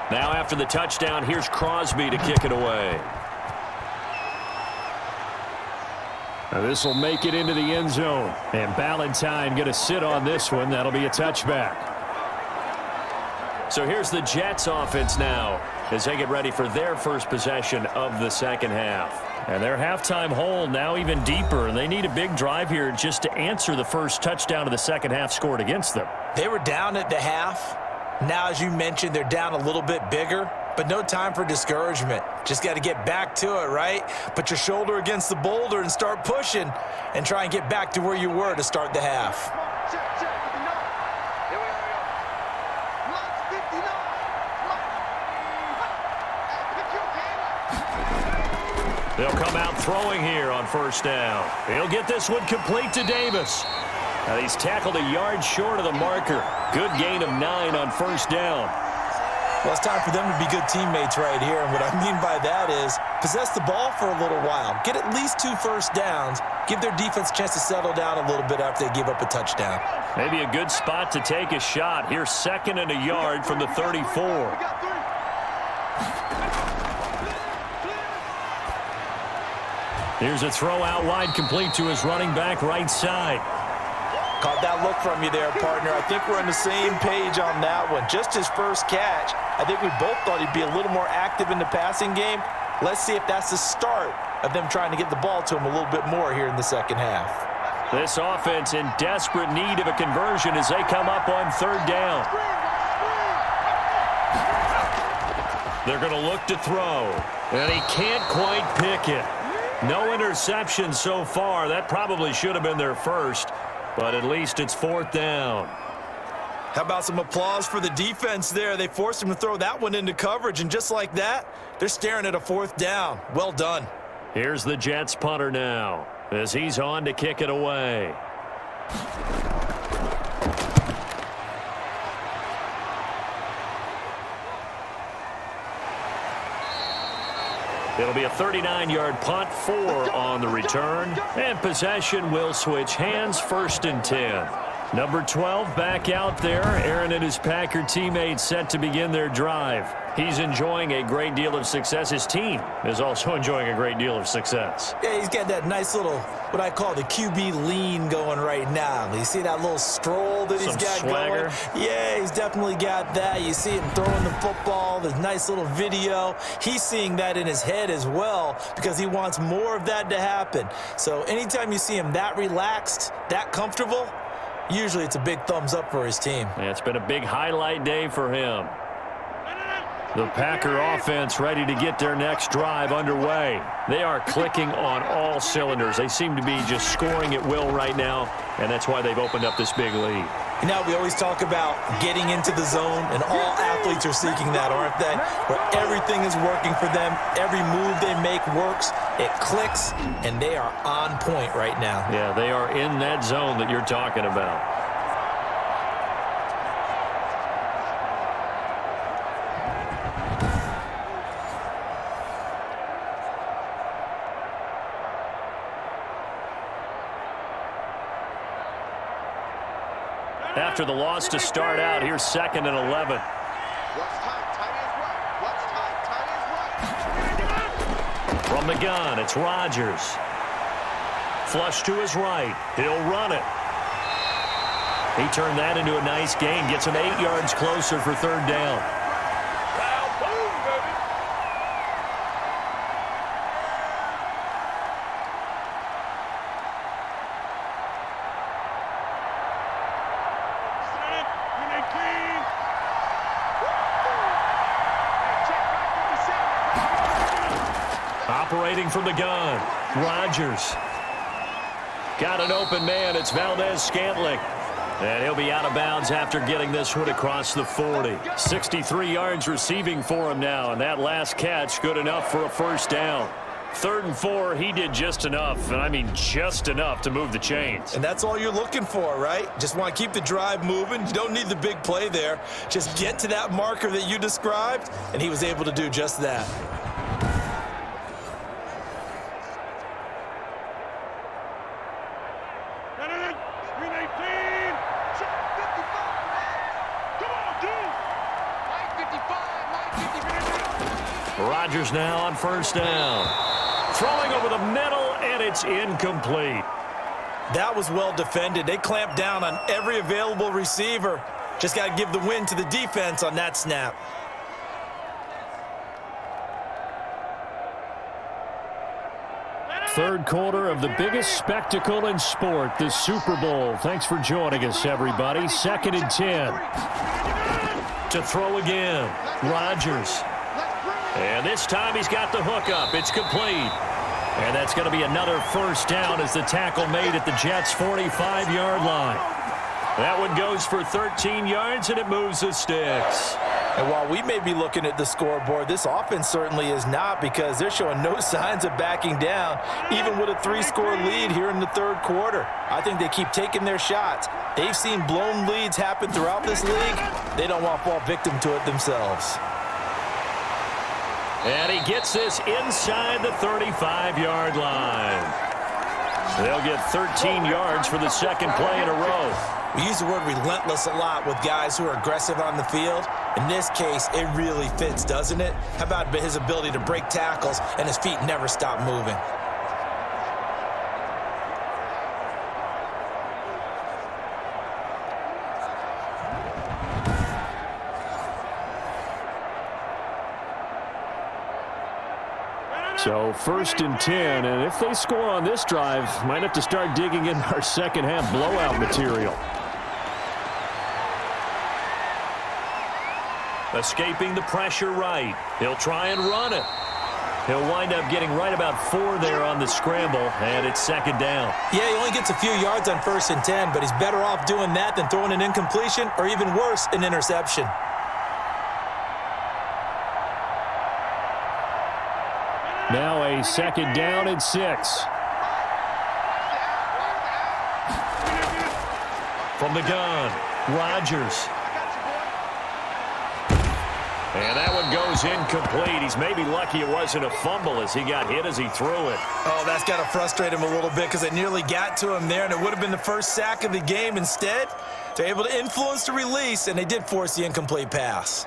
Now after the touchdown, here's Crosby to kick it away. Now this will make it into the end zone. And Ballantyne going to sit on this one. That'll be a touchback. So here's the Jets offense now as they get ready for their first possession of the 2nd half. And their halftime hole now even deeper. And they need a big drive here just to answer the first touchdown of the 2nd half scored against them. They were down at the half. Now, as you mentioned, they're down a little bit bigger, but no time for discouragement. Just got to get back to it, right? Put your shoulder against the boulder and start pushing and try and get back to where you were to start the half. They'll come out throwing here on 1st down. He'll get this one complete to Davis. Now he's tackled a yard short of the marker. Good gain of 9 on 1st down. Well, it's time for them to be good teammates right here. And what I mean by that is possess the ball for a little while. Get at least 2 first downs. Give their defense a chance to settle down a little bit after they give up a touchdown. Maybe a good spot to take a shot. Here's 2nd and a yard from the 34. Here's a throw out wide complete to his running back right side. Caught that look from you there, partner. I think we're on the same page on that one. Just his first catch. I think we both thought he'd be a little more active in the passing game. Let's see if that's the start of them trying to get the ball to him a little bit more here in the 2nd half. This offense in desperate need of a conversion as they come up on 3rd down. They're going to look to throw. And he can't quite pick it. No interception so far. That probably should have been their first. But at least it's 4th down. How about some applause for the defense there? They forced him to throw that one into coverage, and just like that, they're staring at a 4th down. Well done. Here's the Jets punter now as he's on to kick it away. It'll be a 39-yard punt, 4 on the return. And possession will switch hands, 1st and 10. Number 12 back out there. Aaron and his Packer teammates set to begin their drive. He's enjoying a great deal of success. His team is also enjoying a great deal of success. Yeah, he's got that nice little, what I call the QB lean going right now. You see that little stroll that he's got swagger going? Yeah, he's definitely got that. You see him throwing the football, the nice little video. He's seeing that in his head as well because he wants more of that to happen. So anytime you see him that relaxed, that comfortable, usually it's a big thumbs up for his team. Yeah, it's been a big highlight day for him. The Packer offense ready to get their next drive underway. They are clicking on all cylinders. They seem to be just scoring at will right now, and that's why they've opened up this big lead. You know, we always talk about getting into the zone, and all athletes are seeking that, aren't they? Where everything is working for them, every move they make works, it clicks, and they are on point right now. Yeah, they are in that zone that you're talking about. After the loss to start out, here's 2nd and 11. From the gun, it's Rodgers. Flush to his right. He'll run it. He turned that into a nice gain. Gets him 8 yards closer for 3rd down. Operating from the gun, Rodgers. Got an open man. It's Valdez-Scantling. And he'll be out of bounds after getting this one across the 40. 63 yards receiving for him now, and that last catch good enough for a 1st down. 3rd and 4, he did just enough, and I mean just enough to move the chains. And that's all you're looking for, right? Just want to keep the drive moving. You don't need the big play there. Just get to that marker that you described, and he was able to do just that. Rodgers now on 1st down. Throwing over the middle, and it's incomplete. That was well defended. They clamped down on every available receiver. Just got to give the win to the defense on that snap. Third quarter of the biggest spectacle in sport, the Super Bowl. Thanks for joining us, everybody. 2nd and 10. To throw again, Rodgers. And this time he's got the hookup. It's complete. And that's going to be another 1st down as the tackle made at the Jets' 45-yard line. That one goes for 13 yards, and it moves the sticks. And while we may be looking at the scoreboard, this offense certainly is not, because they're showing no signs of backing down, even with a 3-score lead here in the 3rd quarter. I think they keep taking their shots. They've seen blown leads happen throughout this league. They don't want to fall victim to it themselves. And he gets this inside the 35-yard line. They'll get 13 yards for the 2nd play in a row. We use the word relentless a lot with guys who are aggressive on the field. In this case, it really fits, doesn't it? How about his ability to break tackles and his feet never stop moving? So 1st and 10, and if they score on this drive, might have to start digging in our second-half blowout material. Escaping the pressure right. He'll try and run it. He'll wind up getting right about 4 there on the scramble, and it's 2nd down. Yeah, he only gets a few yards on 1st and 10, but he's better off doing that than throwing an incompletion, or even worse, an interception. Now a 2nd down and 6. From the gun, Rodgers. And that one goes incomplete. He's maybe lucky it wasn't a fumble as he got hit as he threw it. Oh, that's got to frustrate him a little bit because it nearly got to him there, and it would have been the first sack of the game. Instead, they're able to influence the release, and they did force the incomplete pass.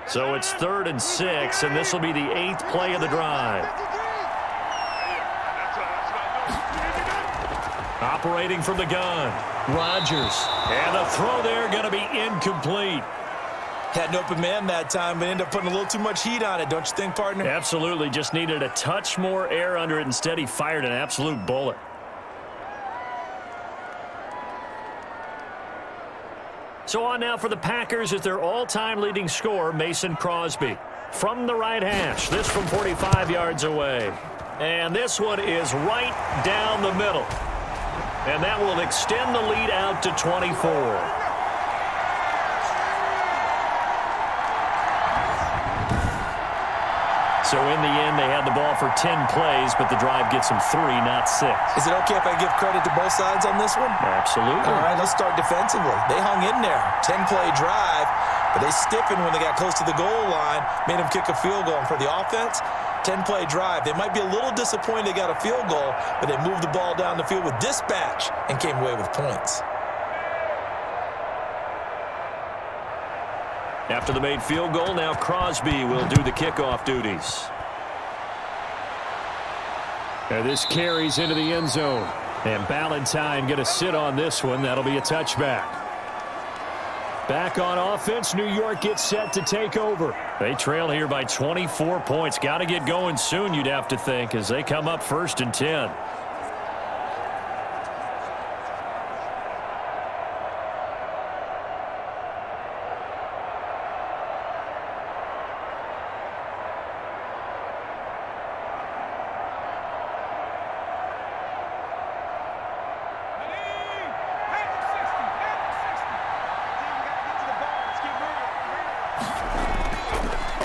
So it's 3rd and 6, and this will be the 8th play of the drive. Operating from the gun, Rodgers. And the throw there going to be incomplete. Had an open man that time, but ended up putting a little too much heat on it, don't you think, partner? Absolutely. Just needed a touch more air under it. Instead, he fired an absolute bullet. So on now for the Packers is their all-time leading scorer, Mason Crosby. From the right hash, this from 45 yards away. And this one is right down the middle. And that will extend the lead out to 24. So in the end, they had the ball for 10 plays, but the drive gets them 3, not 6. Is it okay if I give credit to both sides on this one? Absolutely. All right, let's start defensively. They hung in there. 10-play drive, but they stiffened when they got close to the goal line, made them kick a field goal. And for the offense, 10-play drive. They might be a little disappointed they got a field goal, but they moved the ball down the field with dispatch and came away with points. After the made field goal, now Crosby will do the kickoff duties. And this carries into the end zone. And Ballantyne going to sit on this one. That'll be a touchback. Back on offense, New York gets set to take over. They trail here by 24 points. Got to get going soon, you'd have to think, as they come up 1st and 10.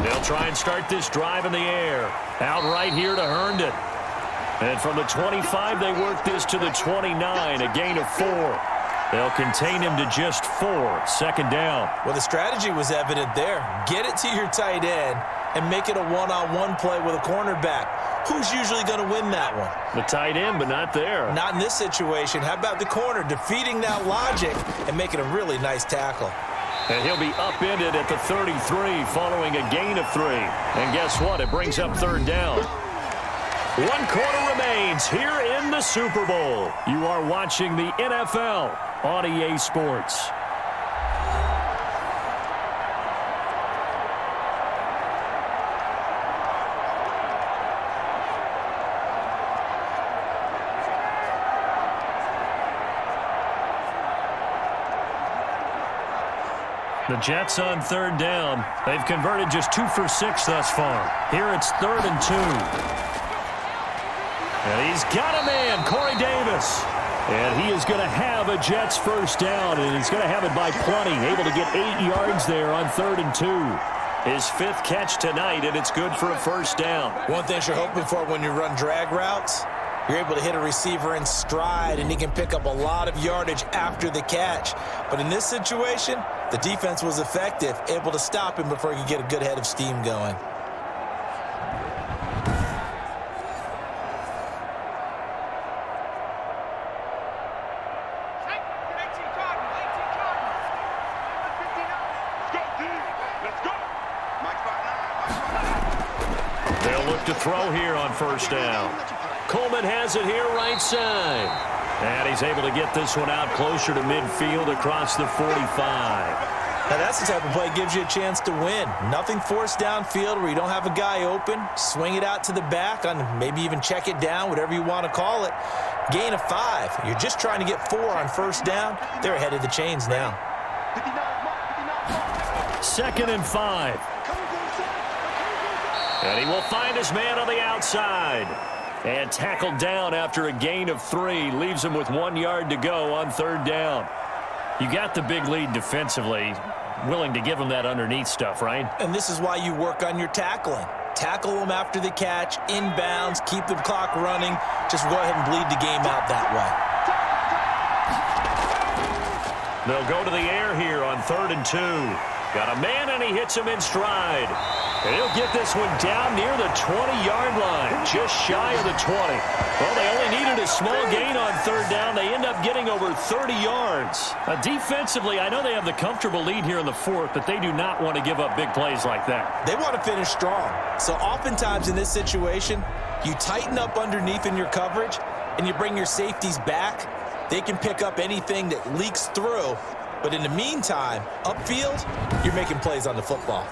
They'll try and start this drive in the air. Out right here to Herndon. And from the 25, they work this to the 29, a gain of 4. They'll contain him to just 4, 2nd down. Well, the strategy was evident there. Get it to your tight end and make it a one-on-one play with a cornerback. Who's usually going to win that one? The tight end, but not there. Not in this situation. How about the corner defeating that logic and making a really nice tackle? And he'll be upended at the 33 following a gain of 3. And guess what? It brings up 3rd down. 1 quarter remains here in the Super Bowl. You are watching the NFL on EA Sports. The Jets on 3rd down. They've converted just 2 for 6 thus far. Here it's 3rd and 2. And he's got a man, Corey Davis. And he is going to have a Jets 1st down, and he's going to have it by plenty. Able to get 8 yards there on 3rd and 2. His 5th catch tonight, and it's good for a 1st down. One thing you're hoping for when you run drag routes, you're able to hit a receiver in stride, and he can pick up a lot of yardage after the catch. But in this situation, the defense was effective, able to stop him before he could get a good head of steam going. They'll look to throw here on 1st down. Coleman has it here right side. And he's able to get this one out closer to midfield across the 45. Now that's the type of play that gives you a chance to win. Nothing forced downfield where you don't have a guy open. Swing it out to the back, on maybe even check it down, whatever you want to call it. Gain of 5. You're just trying to get 4 on 1st down. They're ahead of the chains now. 2nd and 5. And he will find his man on the outside. And tackled down after a gain of 3. Leaves him with 1 yard to go on 3rd down. You got the big lead defensively. Willing to give him that underneath stuff, right? And this is why you work on your tackling. Tackle them after the catch, inbounds, keep the clock running. Just go ahead and bleed the game out that way. They'll go to the air here on 3rd and 2. Got a man, and he hits him in stride. And he'll get this one down near the 20-yard line, just shy of the 20. Well, they only needed a small gain on third down. They end up getting over 30 yards. Defensively, I know they have the comfortable lead here in the fourth, but they do not want to give up big plays like that. They want to finish strong. So oftentimes in this situation, you tighten up underneath in your coverage, and you bring your safeties back. They can pick up anything that leaks through. But in the meantime, upfield, you're making plays on the football.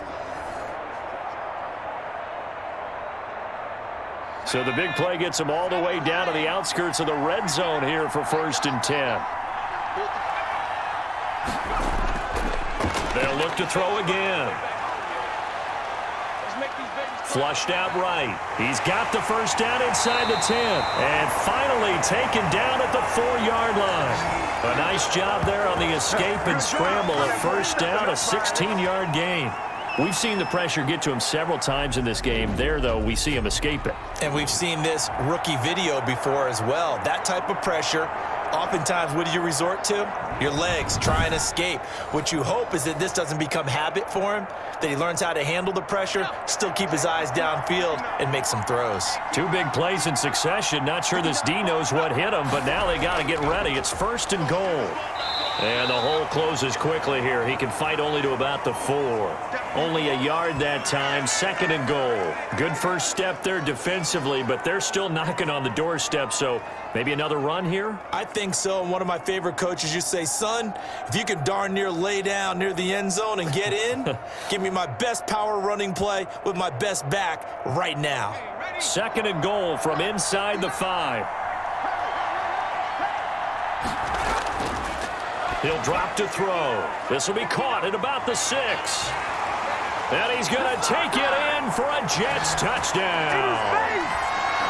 So the big play gets them all the way down to the outskirts of the red zone here for 1st and 10. They'll look to throw again. Flushed out right. He's got the first down inside the 10. And finally taken down at the 4-yard line. A nice job there on the escape and scramble. A first down, a 16-yard gain. We've seen the pressure get to him several times in this game. There, though, we see him escape it. And we've seen this rookie video before as well. That type of pressure, oftentimes, what do you resort to? Your legs, try and escape. What you hope is that this doesn't become habit for him, that he learns how to handle the pressure, still keep his eyes downfield, and make some throws. 2 big plays in succession. Not sure this D knows what hit him, but now they got to get ready. It's 1st and goal. And the hole closes quickly here. He can fight only to about the 4. Only a yard that time. 2nd and goal. Good first step there defensively, but they're still knocking on the doorstep, so maybe another run here? I think so. And one of my favorite coaches used to say, son, if you can darn near lay down near the end zone and get in, give me my best power running play with my best back right now. 2nd and goal from inside the 5. He'll drop to throw. This will be caught at about the 6. And he's going to take it in for a Jets touchdown.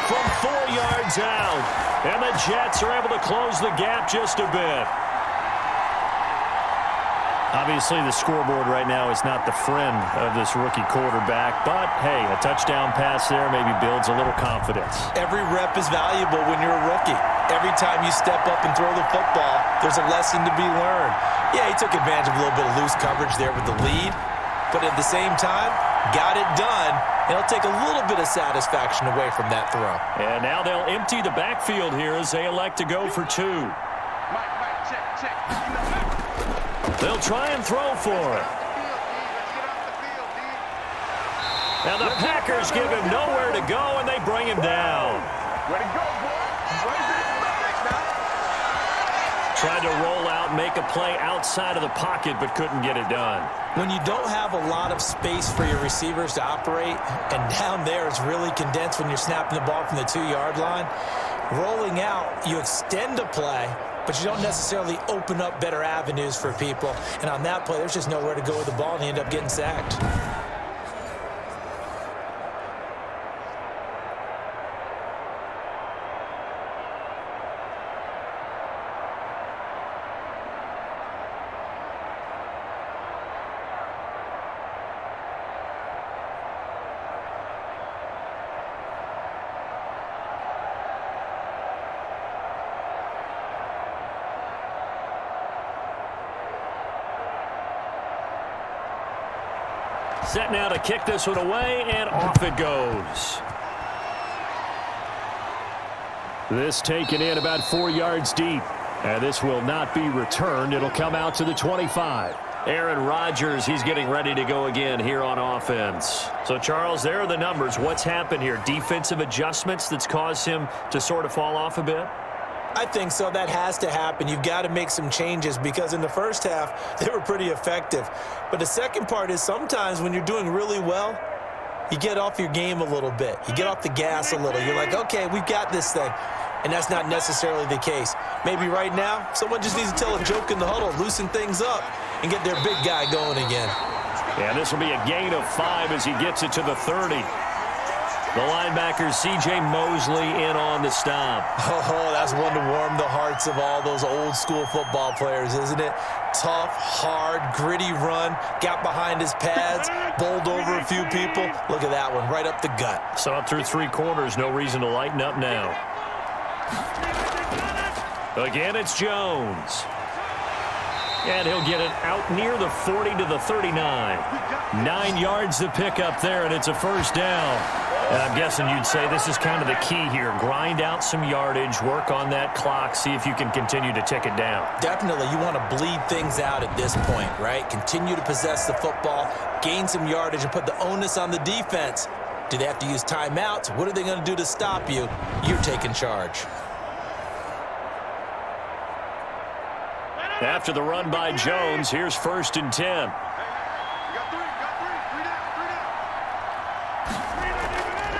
From 4 yards out. And the Jets are able to close the gap just a bit. Obviously, the scoreboard right now is not the friend of this rookie quarterback. But, hey, a touchdown pass there maybe builds a little confidence. Every rep is valuable when you're a rookie. Every time you step up and throw the football, there's a lesson to be learned. Yeah, he took advantage of a little bit of loose coverage there with the lead. But at the same time, got it done. And he'll take a little bit of satisfaction away from that throw. And now they'll empty the backfield here as they elect to go for 2. They'll try and throw for it. Now the Packers give him nowhere to go, and they bring him down. Tried to roll out, make a play outside of the pocket, but couldn't get it done. When you don't have a lot of space for your receivers to operate, and down there it's really condensed when you're snapping the ball from the 2-yard line, rolling out, you extend a play, but you don't necessarily open up better avenues for people. And on that play, there's just nowhere to go with the ball, and you end up getting sacked. Set now to kick this one away, and off it goes. This taken in about 4 yards deep. And this will not be returned. It'll come out to the 25. Aaron Rodgers, he's getting ready to go again here on offense. So, Charles, there are the numbers. What's happened here? Defensive adjustments that's caused him to sort of fall off a bit? I think so. That has to happen. You've got to make some changes because in the first half, they were pretty effective. But the second part is sometimes when you're doing really well, you get off your game a little bit. You get off the gas a little. You're like, okay, we've got this thing. And that's not necessarily the case. Maybe right now, someone just needs to tell a joke in the huddle, loosen things up, and get their big guy going again. And this will be a gain of 5 as he gets it to the 30. The linebacker, C.J. Mosley, in on the stop. Oh, that's one to warm the hearts of all those old school football players, isn't it? Tough, hard, gritty run, got behind his pads, bowled over a few people. Look at that one, right up the gut. So up through 3 quarters, no reason to lighten up now. Again, it's Jones. And he'll get it out near the 40 to the 39. 9 yards to pick up there, and it's a first down. And I'm guessing you'd say this is kind of the key here. Grind out some yardage, work on that clock, see if you can continue to tick it down. Definitely. You want to bleed things out at this point, right? Continue to possess the football, gain some yardage, and put the onus on the defense. Do they have to use timeouts? What are they going to do to stop you? You're taking charge. After the run by Jones, here's 1st and 10.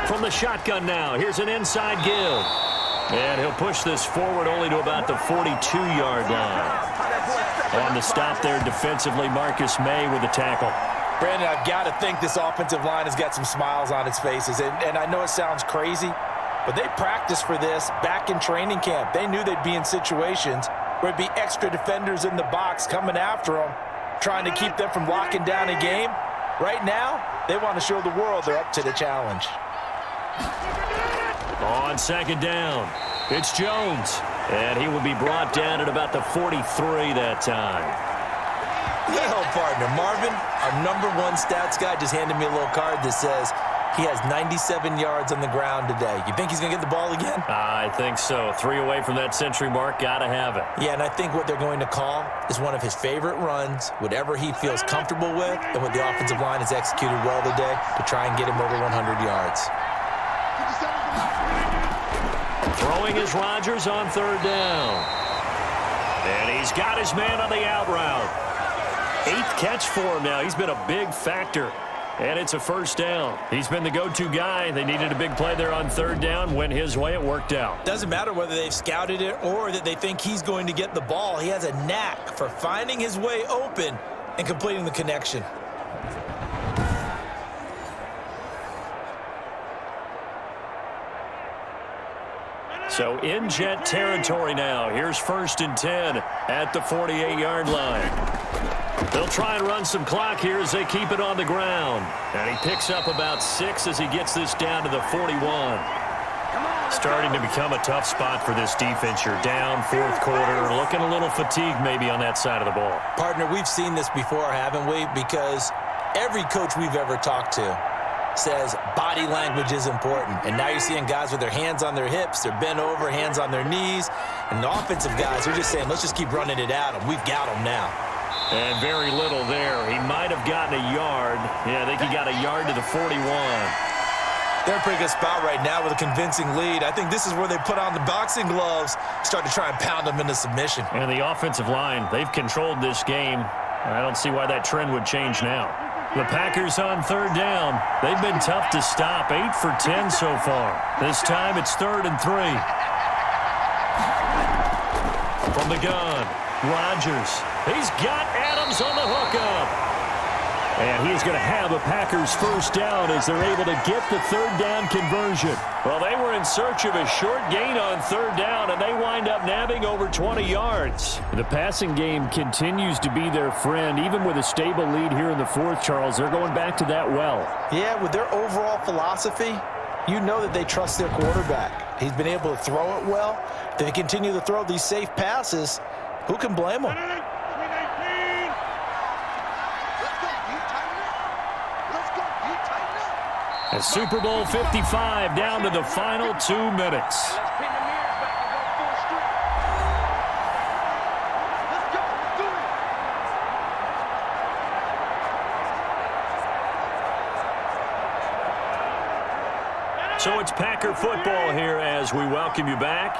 From the shotgun now, here's an inside give. And he'll push this forward only to about the 42-yard line. On the stop there defensively, Marcus May with the tackle. Brandon, I've got to think this offensive line has got some smiles on its faces. And I know it sounds crazy, but they practiced for this back in training camp. They knew they'd be in situations where it'd be extra defenders in the box coming after them, trying to keep them from locking down a game. Right now, they want to show the world they're up to the challenge. On 2nd down, it's Jones. And he will be brought down at about the 43 that time. Well, partner, Marvin, our #1 stats guy just handed me a little card that says he has 97 yards on the ground today. You think he's going to get the ball again? I think so. 3 away from that century mark. Got to have it. Yeah, and I think what they're going to call is one of his favorite runs, whatever he feels comfortable with, and what the offensive line has executed well today to try and get him over 100 yards. Throwing is Rodgers on 3rd down. And he's got his man on the out route. 8th catch for him now. He's been a big factor. And it's a first down. He's been the go-to guy. They needed a big play there on 3rd down. Went his way. It worked out. Doesn't matter whether they've scouted it or that they think he's going to get the ball. He has a knack for finding his way open and completing the connection. So in Jet territory now. Here's 1st and 10 at the 48-yard line. They'll try and run some clock here as they keep it on the ground. And he picks up about 6 as he gets this down to the 41. Starting to become a tough spot for this defense. You're down 4th quarter. Looking a little fatigued maybe on that side of the ball. Partner, we've seen this before, haven't we? Because every coach we've ever talked to says body language is important. And now you're seeing guys with their hands on their hips, they're bent over, hands on their knees. And the offensive guys are just saying, let's just keep running it at them. We've got them now. And very little there. He might have gotten a yard. Yeah, I think he got a yard to the 41. They're in a pretty good spot right now with a convincing lead. I think this is where they put on the boxing gloves, start to try and pound them into submission. And the offensive line, they've controlled this game. I don't see why that trend would change now. The Packers on 3rd down. They've been tough to stop. 8 for 10 so far. This time it's 3rd and 3. From the gun, Rodgers. He's got Adams on the hookup. And he is going to have a Packers first down as they're able to get the 3rd down conversion. Well, they were in search of a short gain on 3rd down, and they wind up nabbing over 20 yards. The passing game continues to be their friend. Even with a stable lead here in the 4th, Charles, they're going back to that well. Yeah, with their overall philosophy, you know that they trust their quarterback. He's been able to throw it well. If they continue to throw these safe passes, who can blame them? And Super Bowl 55 down to the final 2 minutes. So it's Packer football here as we welcome you back.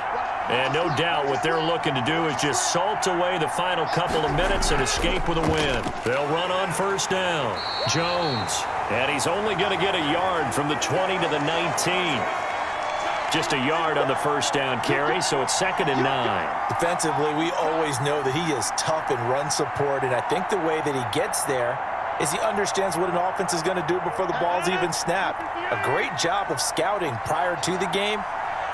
And no doubt what they're looking to do is just salt away the final couple of minutes and escape with a win. They'll run on 1st down. Jones. And he's only going to get a yard from the 20 to the 19. Just a yard on the 1st down carry, so it's 2nd and 9. Defensively, we always know that he is tough in run support, and I think the way that he gets there is he understands what an offense is going to do before the ball's even snapped. A great job of scouting prior to the game,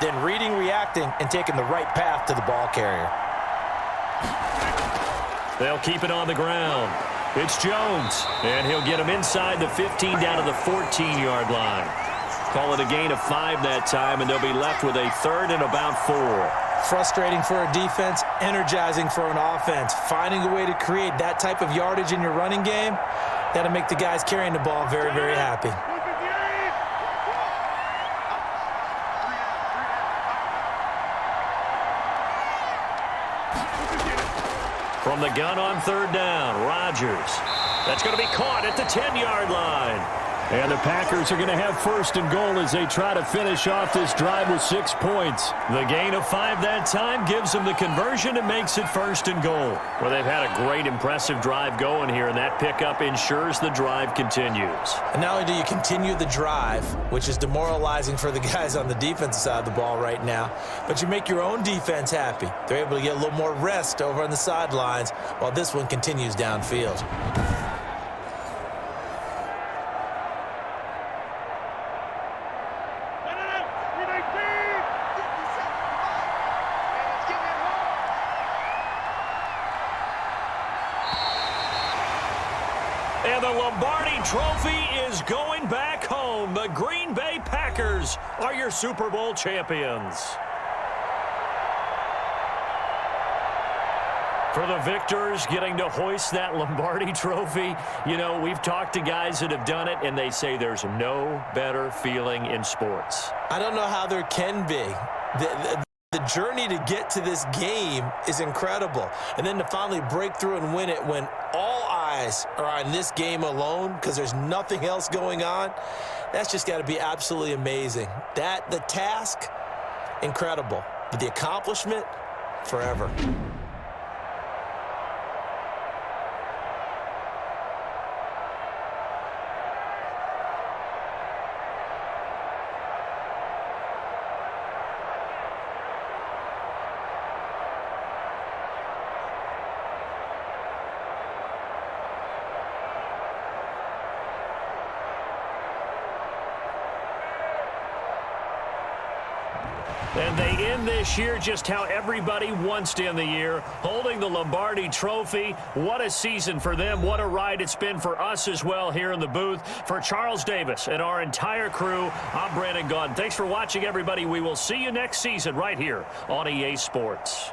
then reading, reacting, and taking the right path to the ball carrier. They'll keep it on the ground. It's Jones, and he'll get him inside the 15 down to the 14-yard line. Call it a gain of 5 that time, and they'll be left with a 3rd and about 4. Frustrating for a defense, energizing for an offense. Finding a way to create that type of yardage in your running game, that'll make the guys carrying the ball very, very happy. From the gun on third down, Rodgers. That's going to be caught at the 10-yard line. And the Packers are going to have first and goal as they try to finish off this drive with 6 points. The gain of 5 that time gives them the conversion and makes it first and goal. Well, they've had a great, impressive drive going here, and that pickup ensures the drive continues. And not only do you continue the drive, which is demoralizing for the guys on the defensive side of the ball right now, but you make your own defense happy. They're able to get a little more rest over on the sidelines while this one continues downfield. And the Lombardi Trophy is going back home. The Green Bay Packers are your Super Bowl champions. For the victors, getting to hoist that Lombardi Trophy, you know, we've talked to guys that have done it, and they say there's no better feeling in sports. I don't know how there can be. The journey to get to this game is incredible. And then to finally break through and win it when all eyes are on this game alone because there's nothing else going on, that's just got to be absolutely amazing. The task, incredible. But the accomplishment, forever. And they end this year just how everybody wants to end the year, holding the Lombardi Trophy. What a season for them. What a ride it's been for us as well here in the booth. For Charles Davis and our entire crew, I'm Brandon Gaudin. Thanks for watching, everybody. We will see you next season right here on EA Sports.